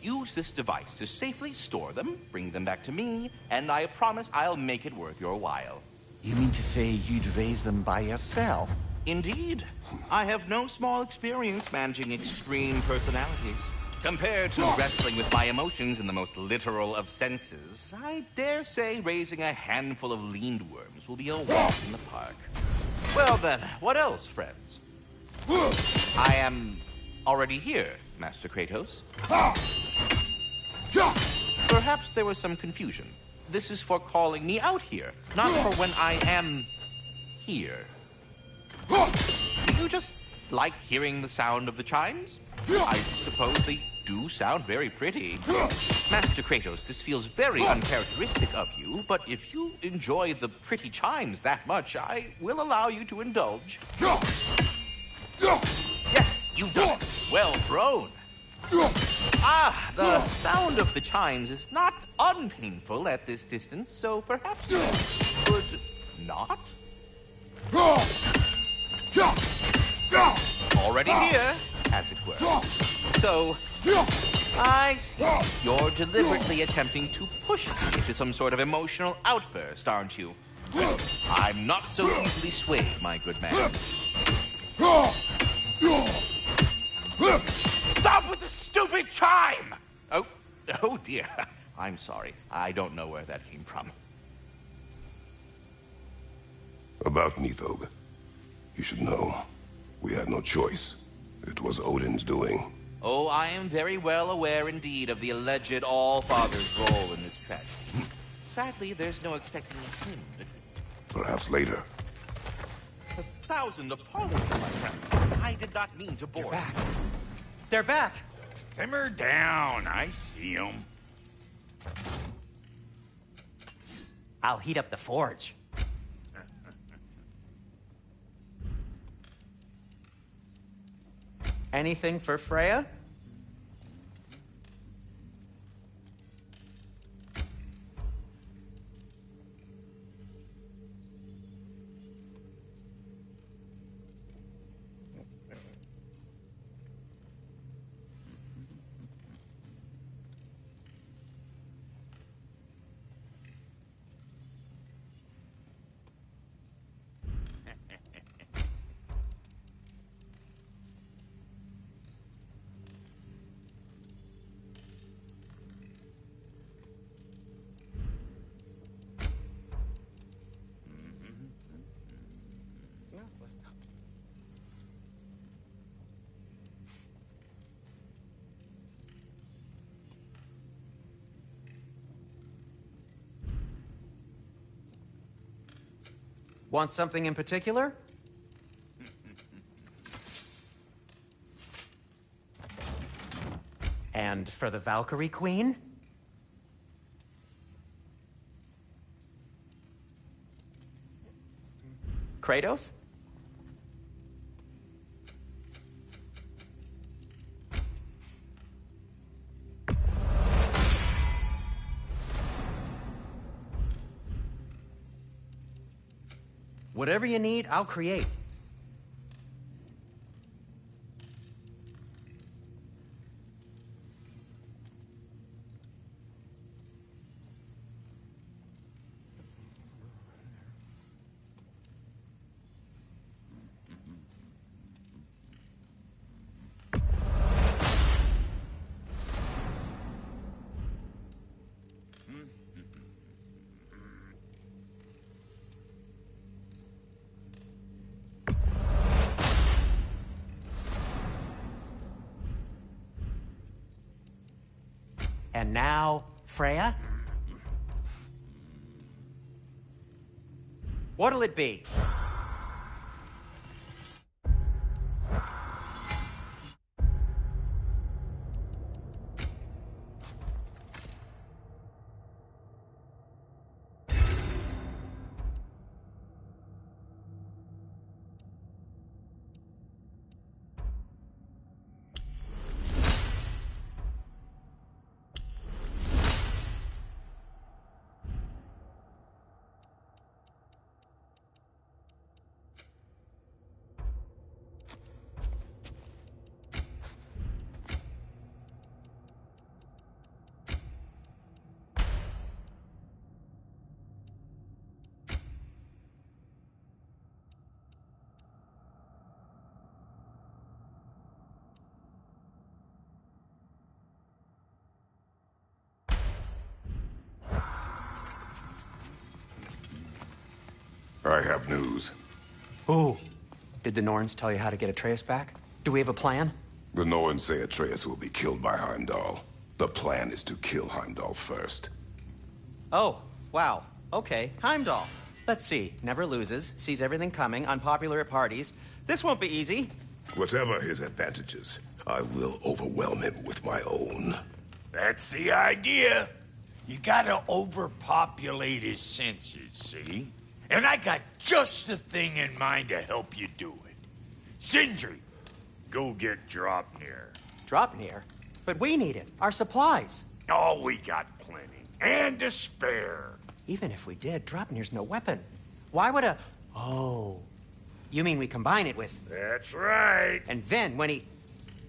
Use this device to safely store them, bring them back to me, and I promise I'll make it worth your while. You mean to say you'd raise them by yourself? Indeed. I have no small experience managing extreme personality. Compared to wrestling with my emotions in the most literal of senses, I dare say raising a handful of Lindworms will be a walk in the park. Well then, what else, friends? I am already here, Master Kratos. Perhaps there was some confusion. This is for calling me out here, not for when I am here. Do you just like hearing the sound of the chimes? I suppose they do sound very pretty. Master Kratos, this feels very uncharacteristic of you, but if you enjoy the pretty chimes that much, I will allow you to indulge. Yes, you've done it. Well thrown. Ah, the sound of the chimes is not unpainful at this distance, so perhaps you could not? Already here, as it were. So, I see. You're deliberately attempting to push me into some sort of emotional outburst, aren't you? Well, I'm not so easily swayed, my good man. Stop with the stupid chime! Oh dear. I'm sorry. I don't know where that came from. About Nithog. You should know. We had no choice. It was Odin's doing. Oh, I am very well aware indeed of the alleged All-Father's role in this tragedy. Sadly, there's no expecting him to... Perhaps later. 1,000 apologies, my friend. I did not mean to bore. They're back. Simmer down. I see them. I'll heat up the forge. Anything for Freya? Want something in particular? And for the Valkyrie Queen? Kratos? Whatever you need, I'll create. And now, Freya? What'll it be? I have news. Ooh. Did the Norns tell you how to get Atreus back? Do we have a plan? The Norns say Atreus will be killed by Heimdall. The plan is to kill Heimdall first. Oh, wow. Okay, Heimdall. Let's see. Never loses, sees everything coming, unpopular at parties. This won't be easy. Whatever his advantages, I will overwhelm him with my own. That's the idea. You gotta overpopulate his senses, see? And I got just the thing in mind to help you do it. Sindri, go get Dropnir. Dropnir? But we need it. Our supplies. Oh, we got plenty. And to spare. Even if we did, Dropnir's no weapon. Why would a... Oh. You mean we combine it with... That's right. And then when he...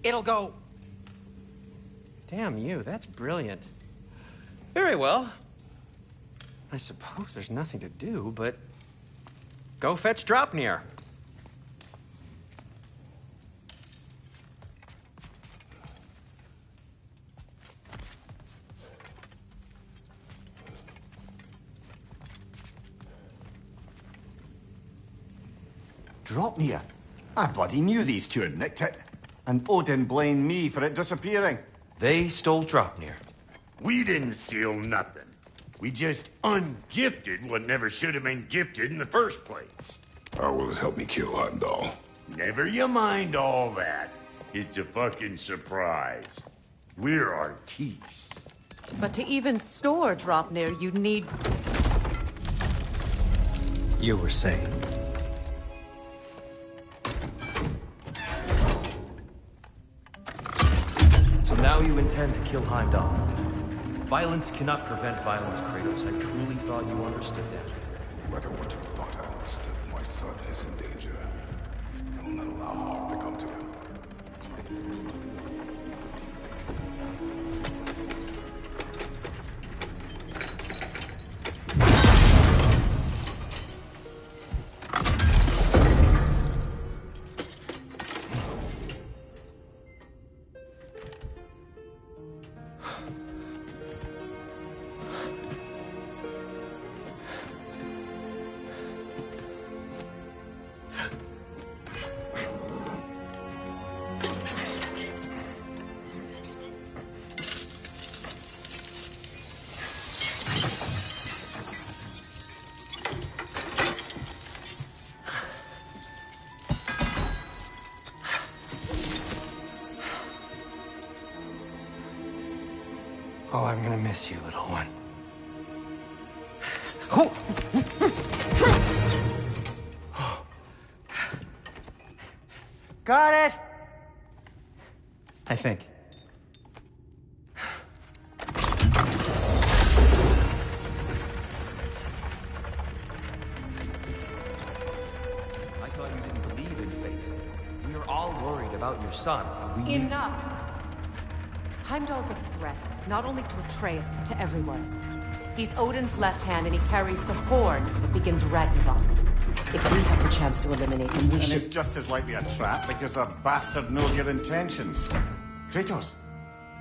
It'll go... Damn you, that's brilliant. Very well. I suppose there's nothing to do, but... Go fetch Dropnir. Dropnir? I bloody knew these two had nicked it. And Odin blamed me for it disappearing. They stole Dropnir. We didn't steal nothing. We just ungifted what never should have been gifted in the first place. How will it help me kill Heimdall? Never you mind all that. It's a fucking surprise. We're artistes. But to even store Dropnir, you'd need... You were saying? So now you intend to kill Heimdall. Violence cannot prevent violence, Kratos. I truly thought you understood that. No matter what you thought I understood, my son is in danger. I will not allow harm to come to him. Oh, I'm gonna miss you, little one. Got it! I think. I thought you didn't believe in fate. We were all worried about your son. Enough! Heimdall's a threat, not only to Atreus, but to everyone. He's Odin's left hand, and he carries the horn that begins Ragnarok. If we have the chance to eliminate him, we And should... it's just as likely a trap because the bastard knows your intentions. Kratos,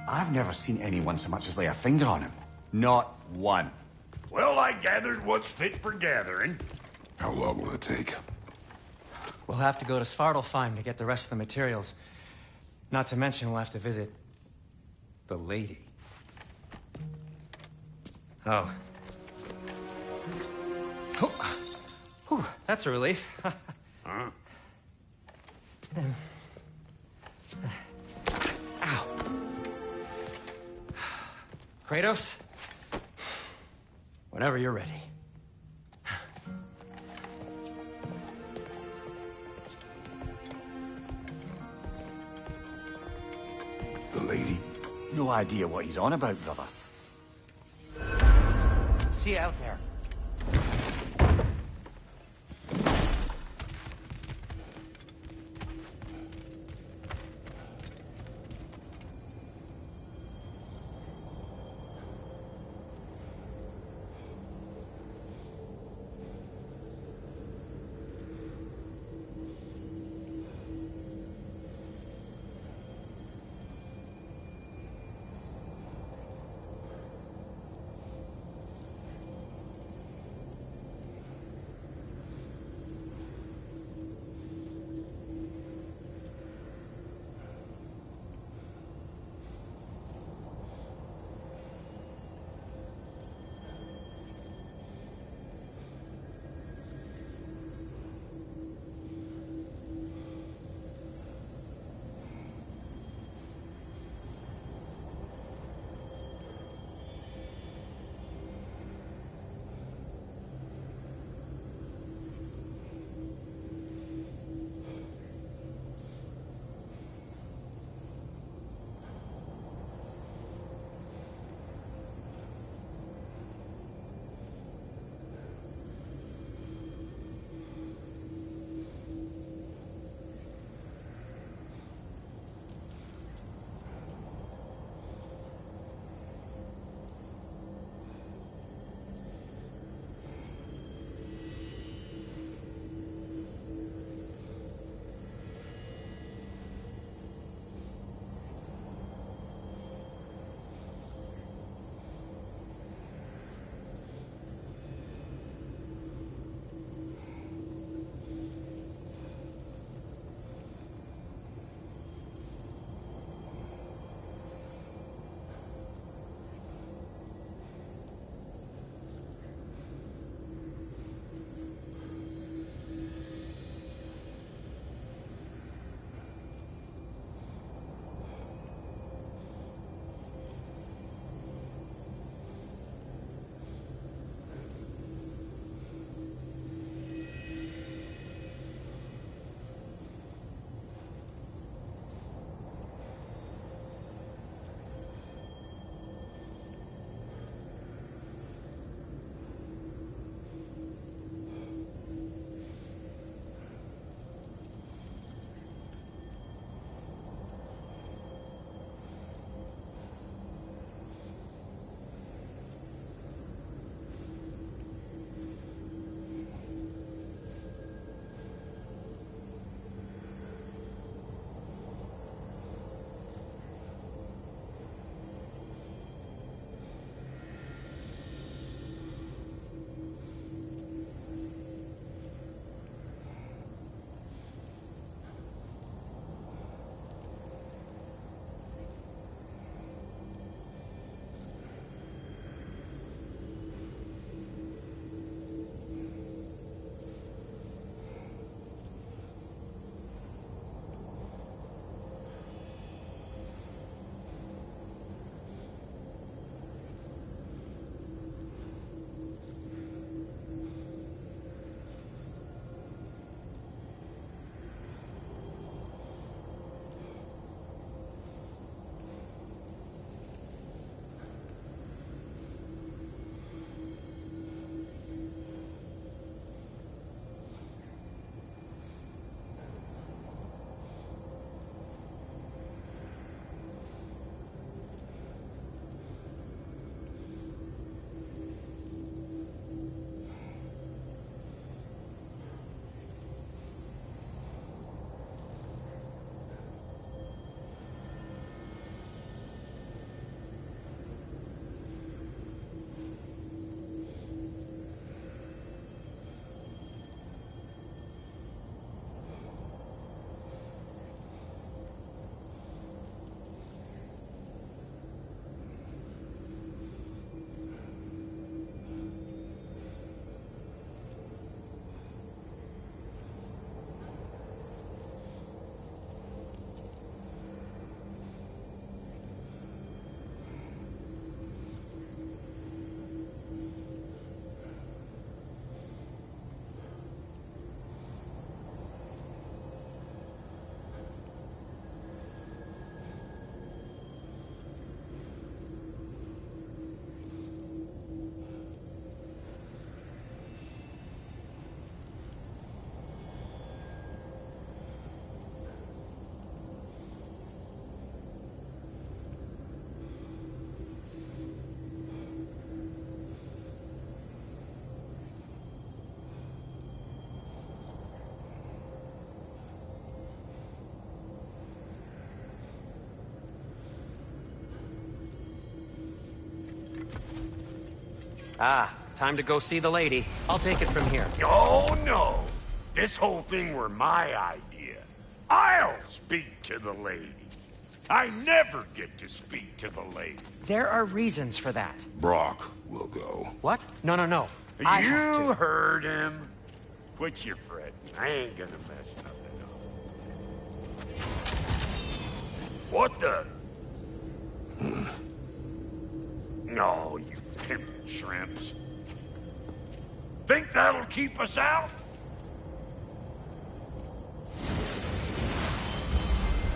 I've never seen anyone so much as lay a finger on him. Not one. Well, I gathered what's fit for gathering. How long will it take? We'll have to go to Svartalfheim to get the rest of the materials. Not to mention we'll have to visit the lady. Oh. Whew, that's a relief. Huh? Ow. Kratos? Whenever you're ready. The lady? No idea what he's on about, brother. See you out there. Ah, time to go see the lady. I'll take it from here. Oh, no. This whole thing were my idea. I'll speak to the lady. I never get to speak to the lady. There are reasons for that. Brock will go. What? No, no, no. I have You to. heard him. Quit your fretting. I ain't gonna mess nothing up. What the? No, you pimpin' shrimps. Think that'll keep us out?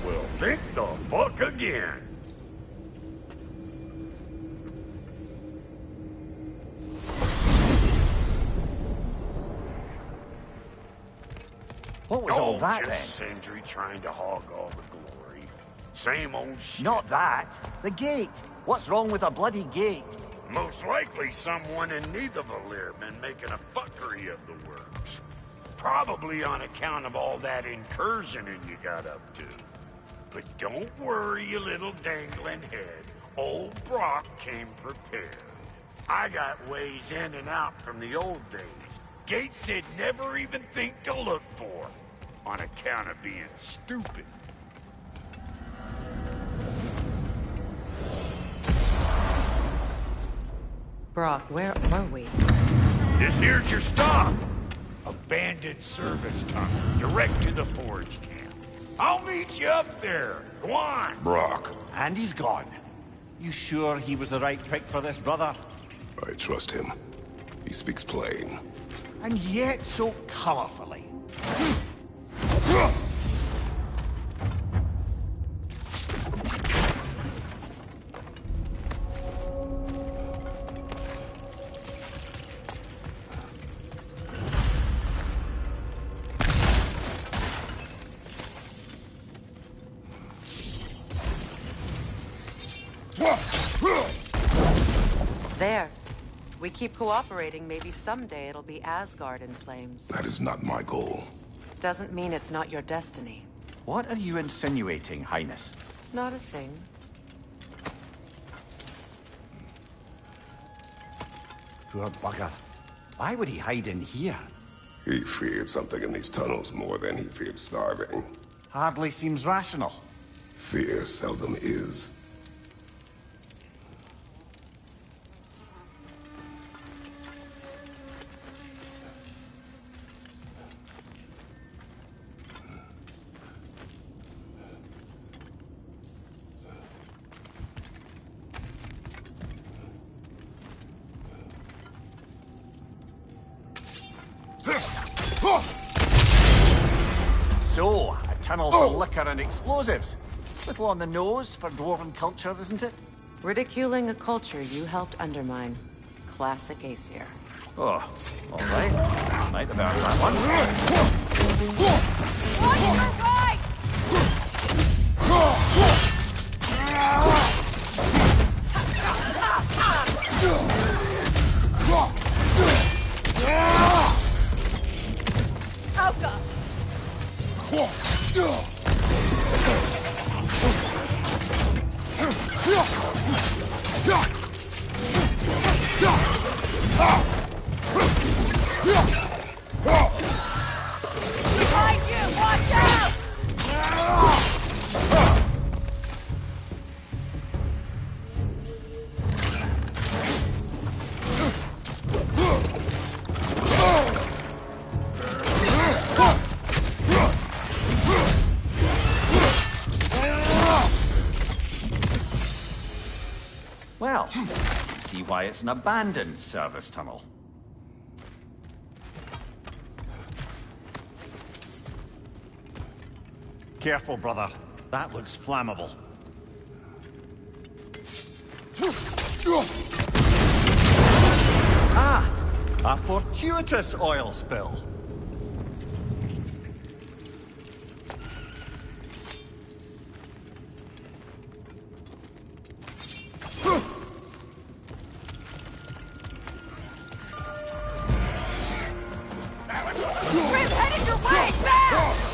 Well, think the fuck again. What was all that then? Just Sindri trying to hog all the glory. Same old shit. Not that. The gate. What's wrong with a bloody gate? Most likely someone in Nidavellir been making a fuckery of the works. Probably on account of all that incursioning you got up to. But don't worry, you little dangling head. Old Brock came prepared. I got ways in and out from the old days. Gates they'd never even think to look for. On account of being stupid. Brock, where are we? This here's your stop. Abandoned service tunnel, direct to the forge camp. I'll meet you up there. Go on. Brock. And he's gone. You sure he was the right pick for this, brother? I trust him. He speaks plain. And yet so colorfully. There. We keep cooperating, maybe someday it'll be Asgard in flames. That is not my goal. Doesn't mean it's not your destiny. What are you insinuating, Highness? Not a thing. Poor bugger. Why would he hide in here? He feared something in these tunnels more than he feared starving. Hardly seems rational. Fear seldom is. So, a tunnel for liquor and explosives. Little on the nose for dwarven culture, isn't it? Ridiculing a culture you helped undermine. Classic Aesir. Oh, all right. Might have earned that one. Watch your right! Auka! Behind you! Watch out! Well, see why it's an abandoned service tunnel. Careful, brother. That looks flammable. Ah! A fortuitous oil spill. Grim, headed your way! Fast!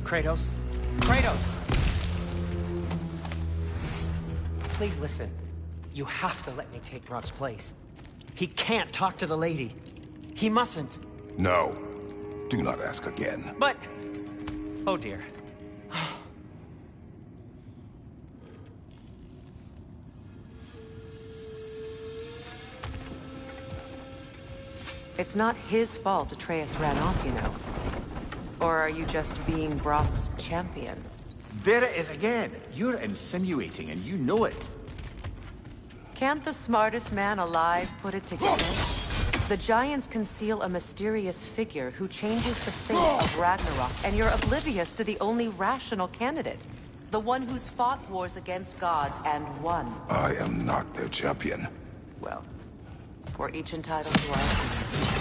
Kratos? Kratos! Please listen. You have to let me take Rock's place. He can't talk to the lady. He mustn't. No. Do not ask again. But... Oh dear. It's not his fault Atreus ran off, you know. Or are you just being Brock's champion? There it is again. You're insinuating, and you know it. Can't the smartest man alive put it together? The Giants conceal a mysterious figure who changes the fate of Ragnarok, and you're oblivious to the only rational candidate. The one who's fought wars against gods and won. I am not their champion. Well, we're each entitled to our opinions.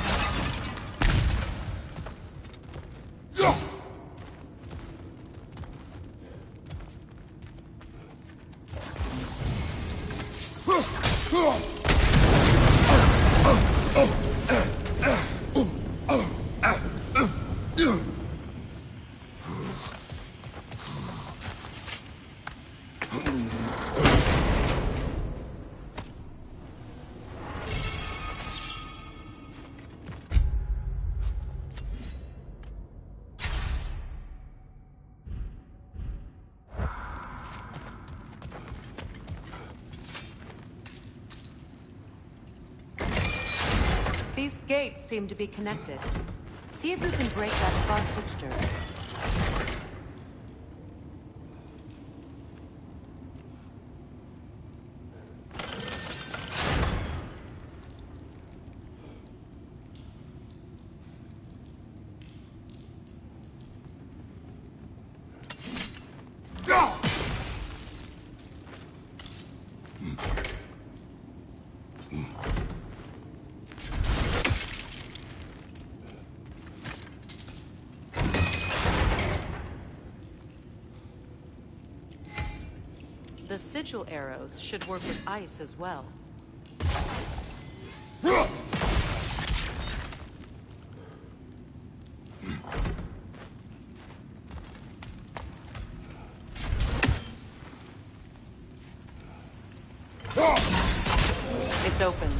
These gates seem to be connected. See if you can break that far fixture. The sigil arrows should work with ice as well. It's open.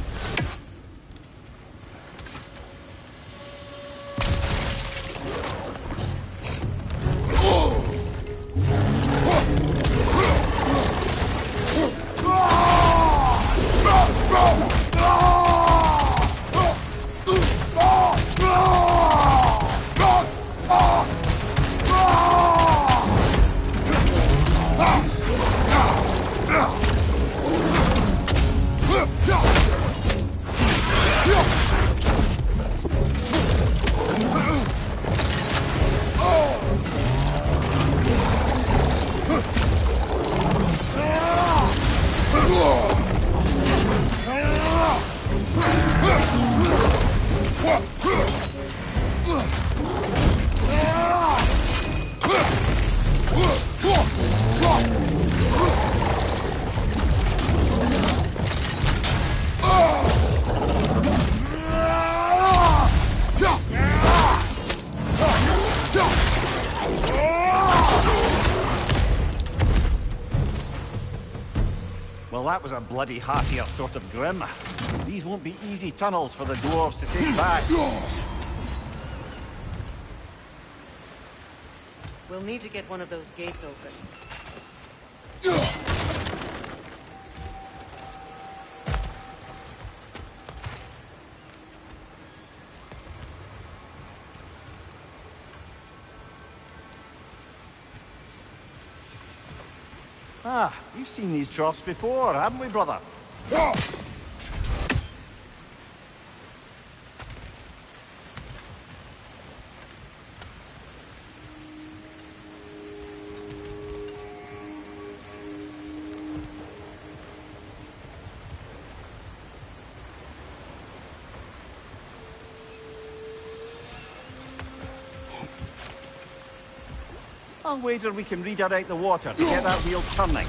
Well, that was a bloody heartier sort of grim. These won't be easy tunnels for the dwarves to take back. We'll need to get one of those gates open. Ah, we've seen these troughs before, haven't we, brother? I'll wager we can redirect the water to get that wheel turning.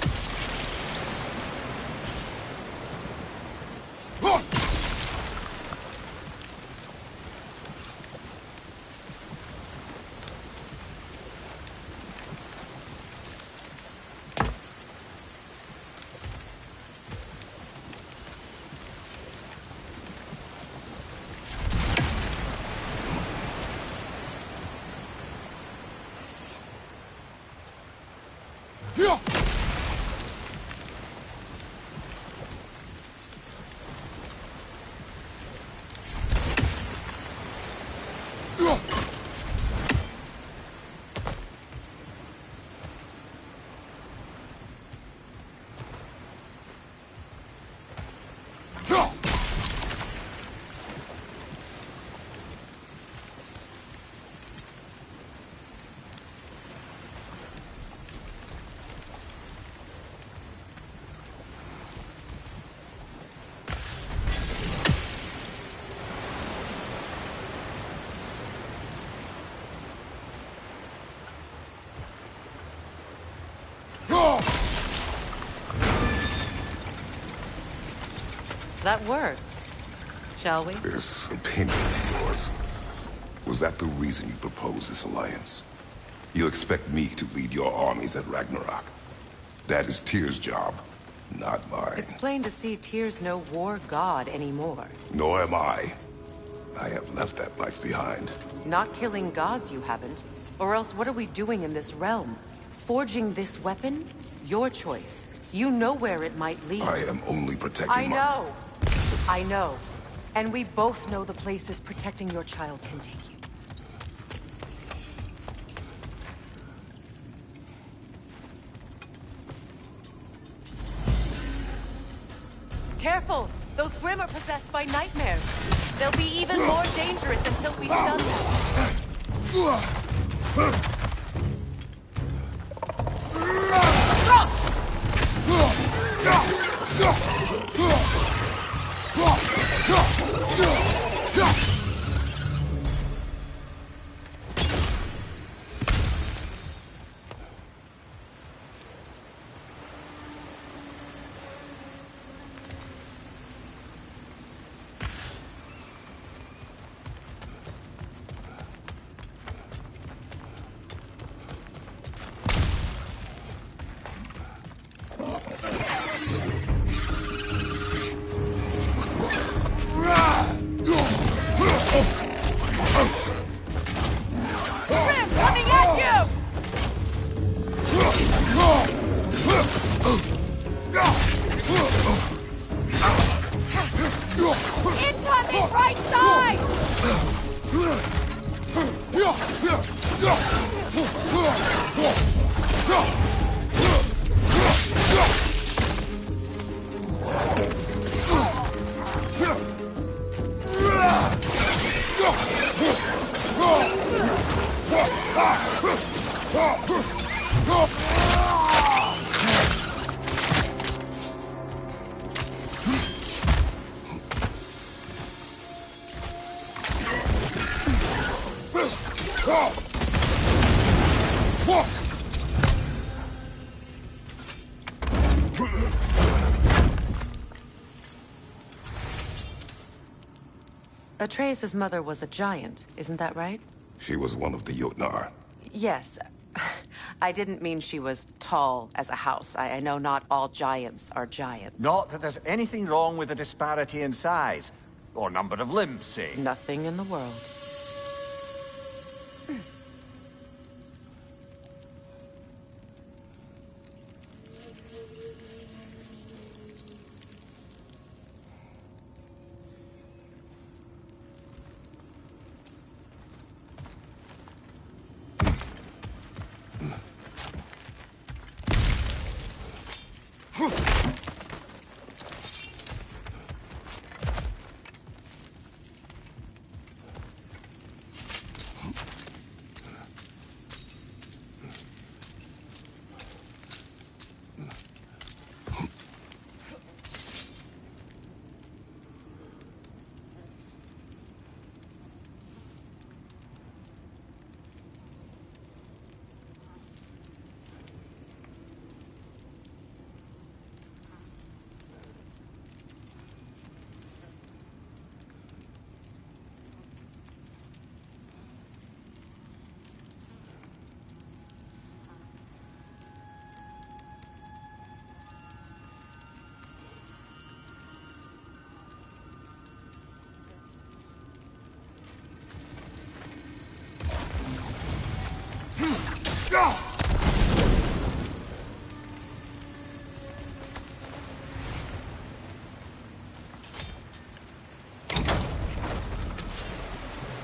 That worked. Shall we? This opinion of yours, was that the reason you proposed this alliance? You expect me to lead your armies at Ragnarok? That is Tyr's job, not mine. It's plain to see Tyr's no war god anymore. Nor am I. I have left that life behind. Not killing gods, you haven't. Or else what are we doing in this realm? Forging this weapon? Your choice. You know where it might lead. I am only protecting I know. And we both know the places protecting your child can take you. Careful! Those Grimm are possessed by nightmares. They'll be even more dangerous until we stun them. Incoming right side! Atreus' mother was a giant, isn't that right? She was one of the Jotnar. Yes. I didn't mean she was tall as a house. I know not all giants are giant. Not that there's anything wrong with the disparity in size, or number of limbs, say. Nothing in the world.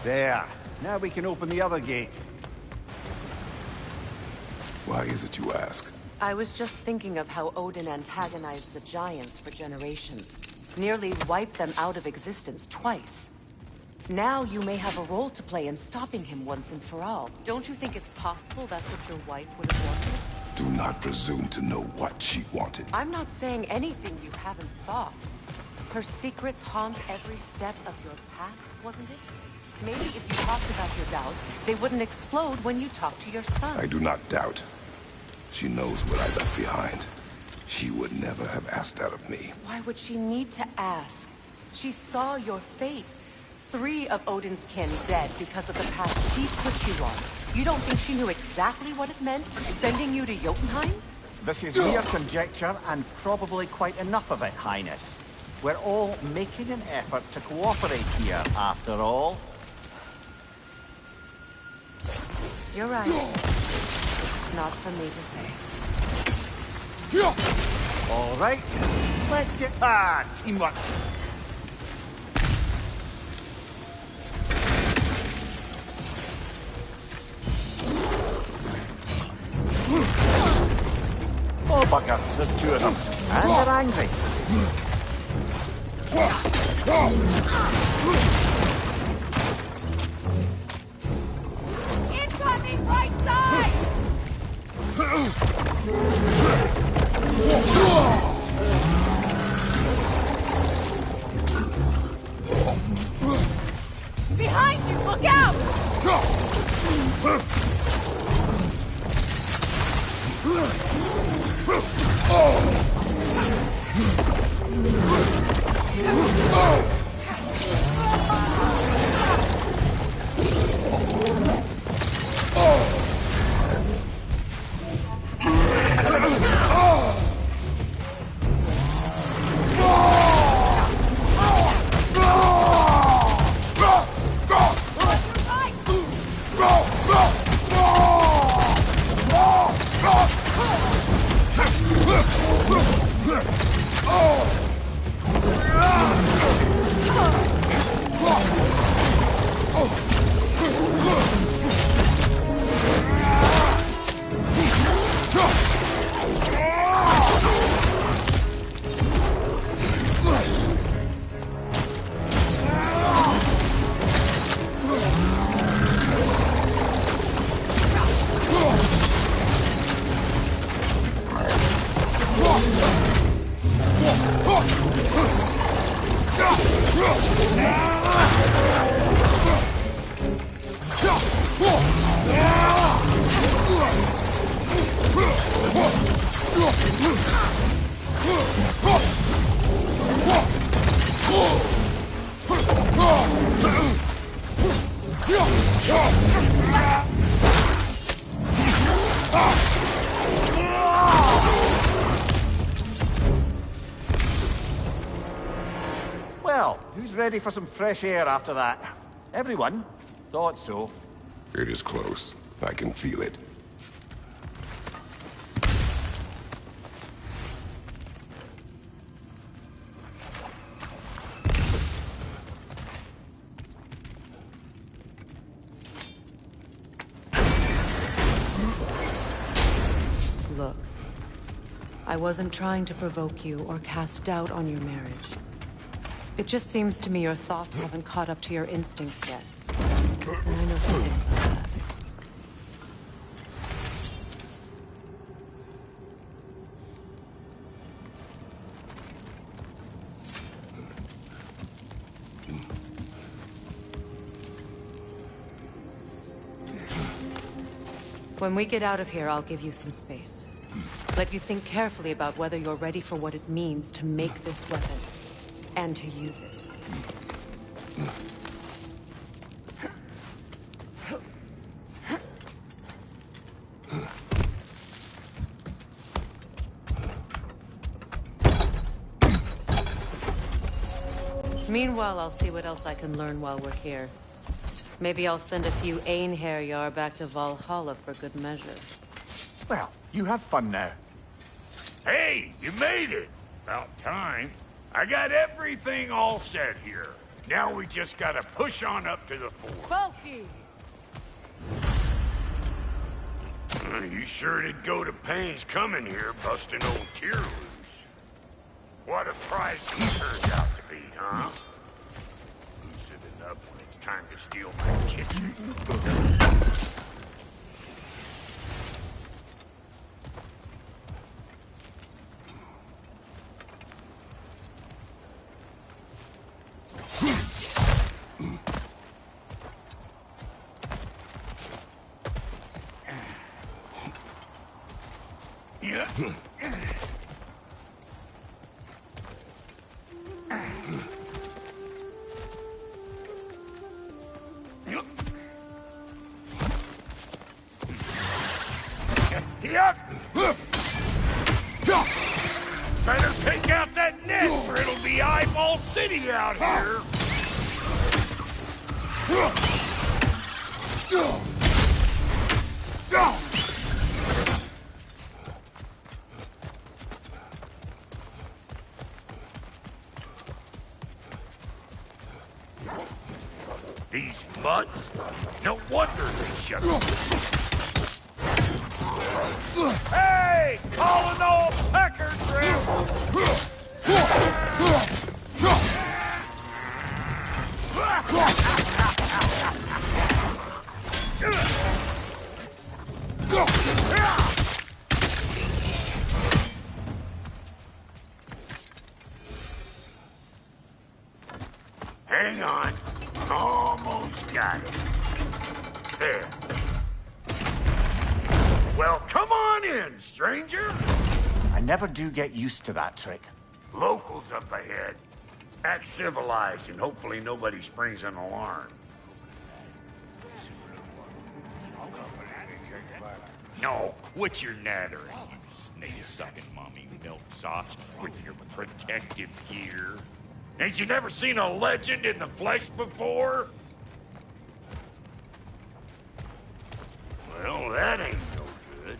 There. Now we can open the other gate. Why is it you ask? I was just thinking of how Odin antagonized the Giants for generations. Nearly wiped them out of existence twice. Now you may have a role to play in stopping him once and for all. Don't you think it's possible that's what your wife would have wanted? Do not presume to know what she wanted. I'm not saying anything you haven't thought. Her secrets haunt every step of your path, wasn't it? Maybe if you talked about your doubts, they wouldn't explode when you talk to your son. I do not doubt. She knows what I left behind. She would never have asked that of me. Why would she need to ask? She saw your fate. 3 of Odin's kin dead because of the path she put you on. You don't think she knew exactly what it meant, sending you to Jotunheim? This is mere conjecture, and probably quite enough of it, Highness. We're all making an effort to cooperate here, after all. You're right. It's not for me to say. All right. Let's get... teamwork. Oh, bugger. There's 2 of them. And they're angry. Incoming right side! Behind you! Look out! Well, who's ready for some fresh air after that? Everyone? Thought so. It is close. I can feel it. Look, I wasn't trying to provoke you or cast doubt on your marriage. It just seems to me your thoughts haven't caught up to your instincts yet. And I know something about that. When we get out of here, I'll give you some space. Let you think carefully about whether you're ready for what it means to make this weapon. And to use it. Meanwhile, I'll see what else I can learn while we're here. Maybe I'll send a few Einherjar back to Valhalla for good measure. Well, you have fun now. Hey, you made it. About time. I got everything all set here. Now we just gotta push on up to the fort. Bulky! You sure did go to pains coming here, busting old tear loose. What a prize he turned out to be, huh? Loosen it up when it's time to steal my kitchen. Yeah. Yep. Better take out that net, or it'll be Eyeball City out here. These mutts? No wonder they shut up. Hey! Calling all pecker Hang on. Almost got it. There. Well, come on in, stranger. I never do get used to that trick. Locals up ahead. Act civilized and hopefully nobody springs an alarm. No, quit your nattering, you snake-sucking mommy milksops with your protective gear. Ain't you never seen a legend in the flesh before? Well, that ain't no good.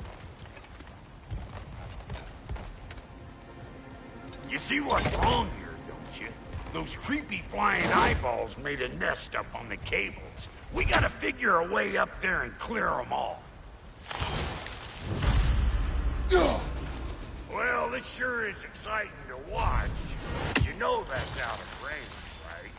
You see what's wrong here, don't you? Those creepy flying eyeballs made a nest up on the cables. We gotta figure a way up there and clear them all. Well, this sure is exciting to watch. You know that's out of range, right?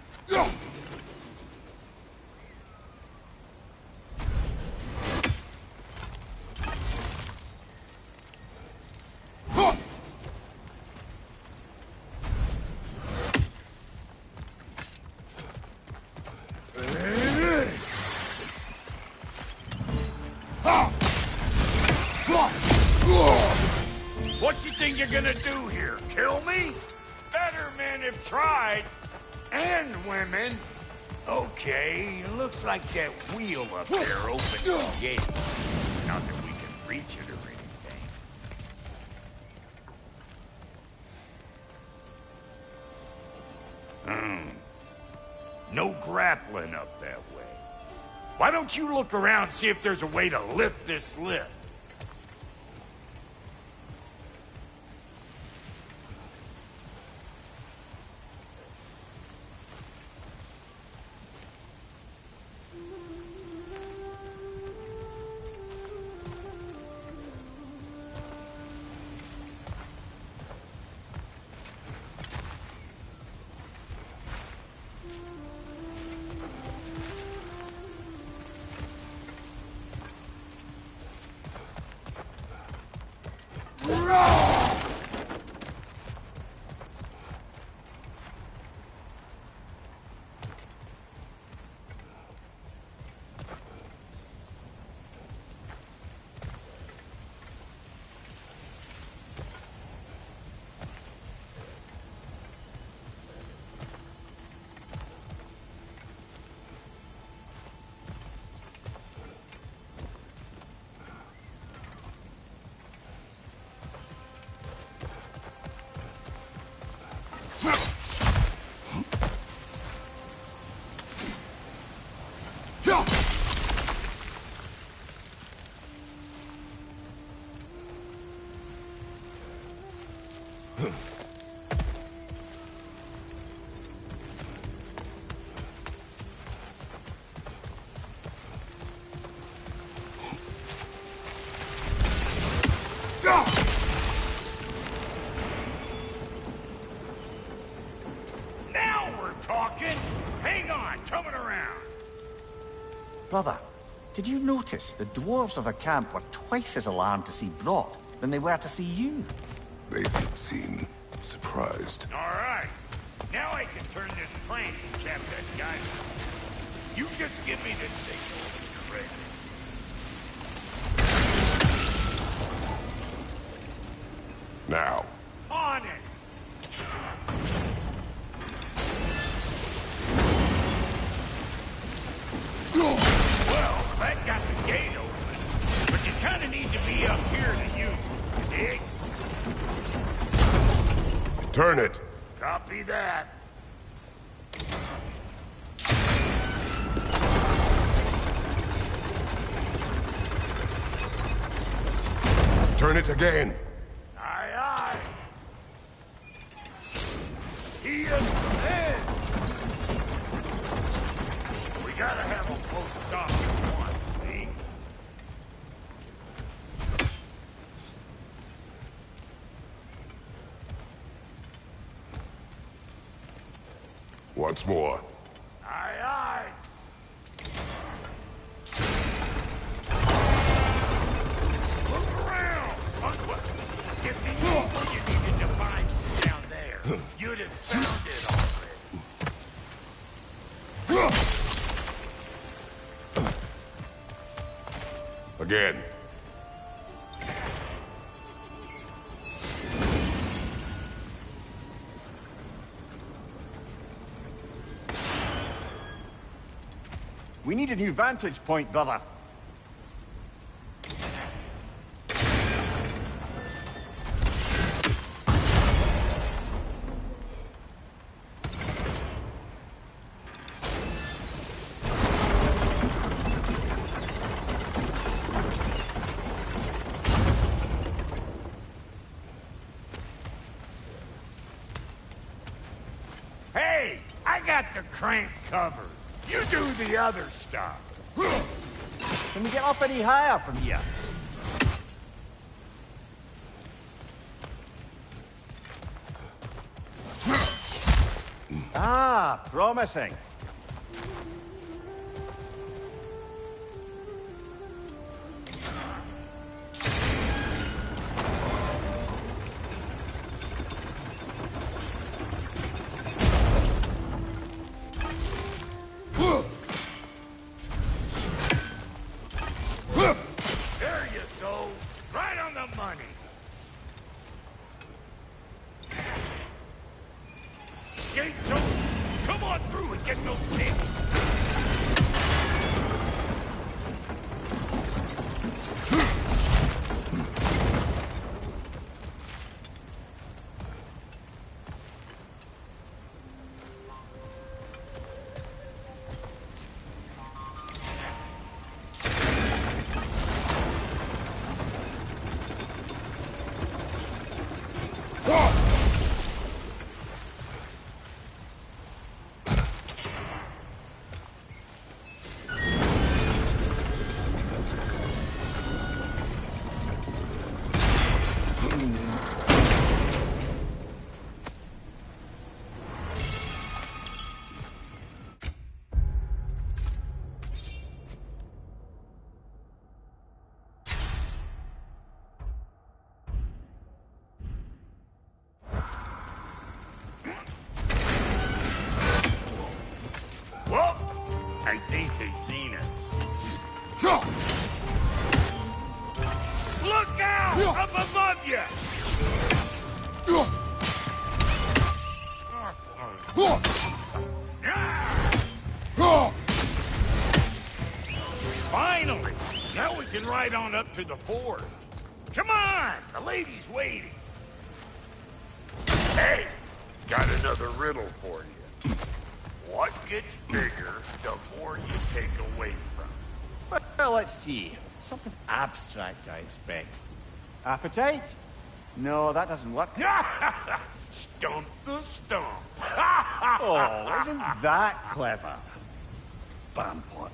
What you think you're gonna do here? Kill me? Better men have tried. And women. Okay, looks like that wheel up there opens the gate. Not that we can reach it or anything. No grappling up that way. Why don't you look around and see if there's a way to lift this lift? Brother, did you notice the dwarves of the camp were twice as alarmed to see Brot than they were to see you? They did seem surprised. All right. Now I can turn this crank and cap that guy. You just give me the signal when you're ready. Now. On it! Well, that got the gate open, but you kind of need to be up here to use it, you dig? Turn it. Copy that. Turn it again. Aye, aye. He said. We gotta have a both stop at once, see? Once more. Aye, aye. Look around. If the evil you needed to find was down there, you'd have found it already. Again. We need a new vantage point, brother. Hey, I got the crank covered. You do the other stuff. Can we get up any higher from here? Ah, promising. There you go. Right on the money. Gates open. Come on through and get those things. Well, I think they've seen us. Look out! Up above you! Finally! Now we can ride on up to the fort. Come on! The lady's waiting. Hey! Got another riddle for you. What gets bigger, the more you take away from? Well, let's see. Something abstract, I expect. Appetite? No, that doesn't work. Stump the stump. Oh, isn't that clever? Bampot.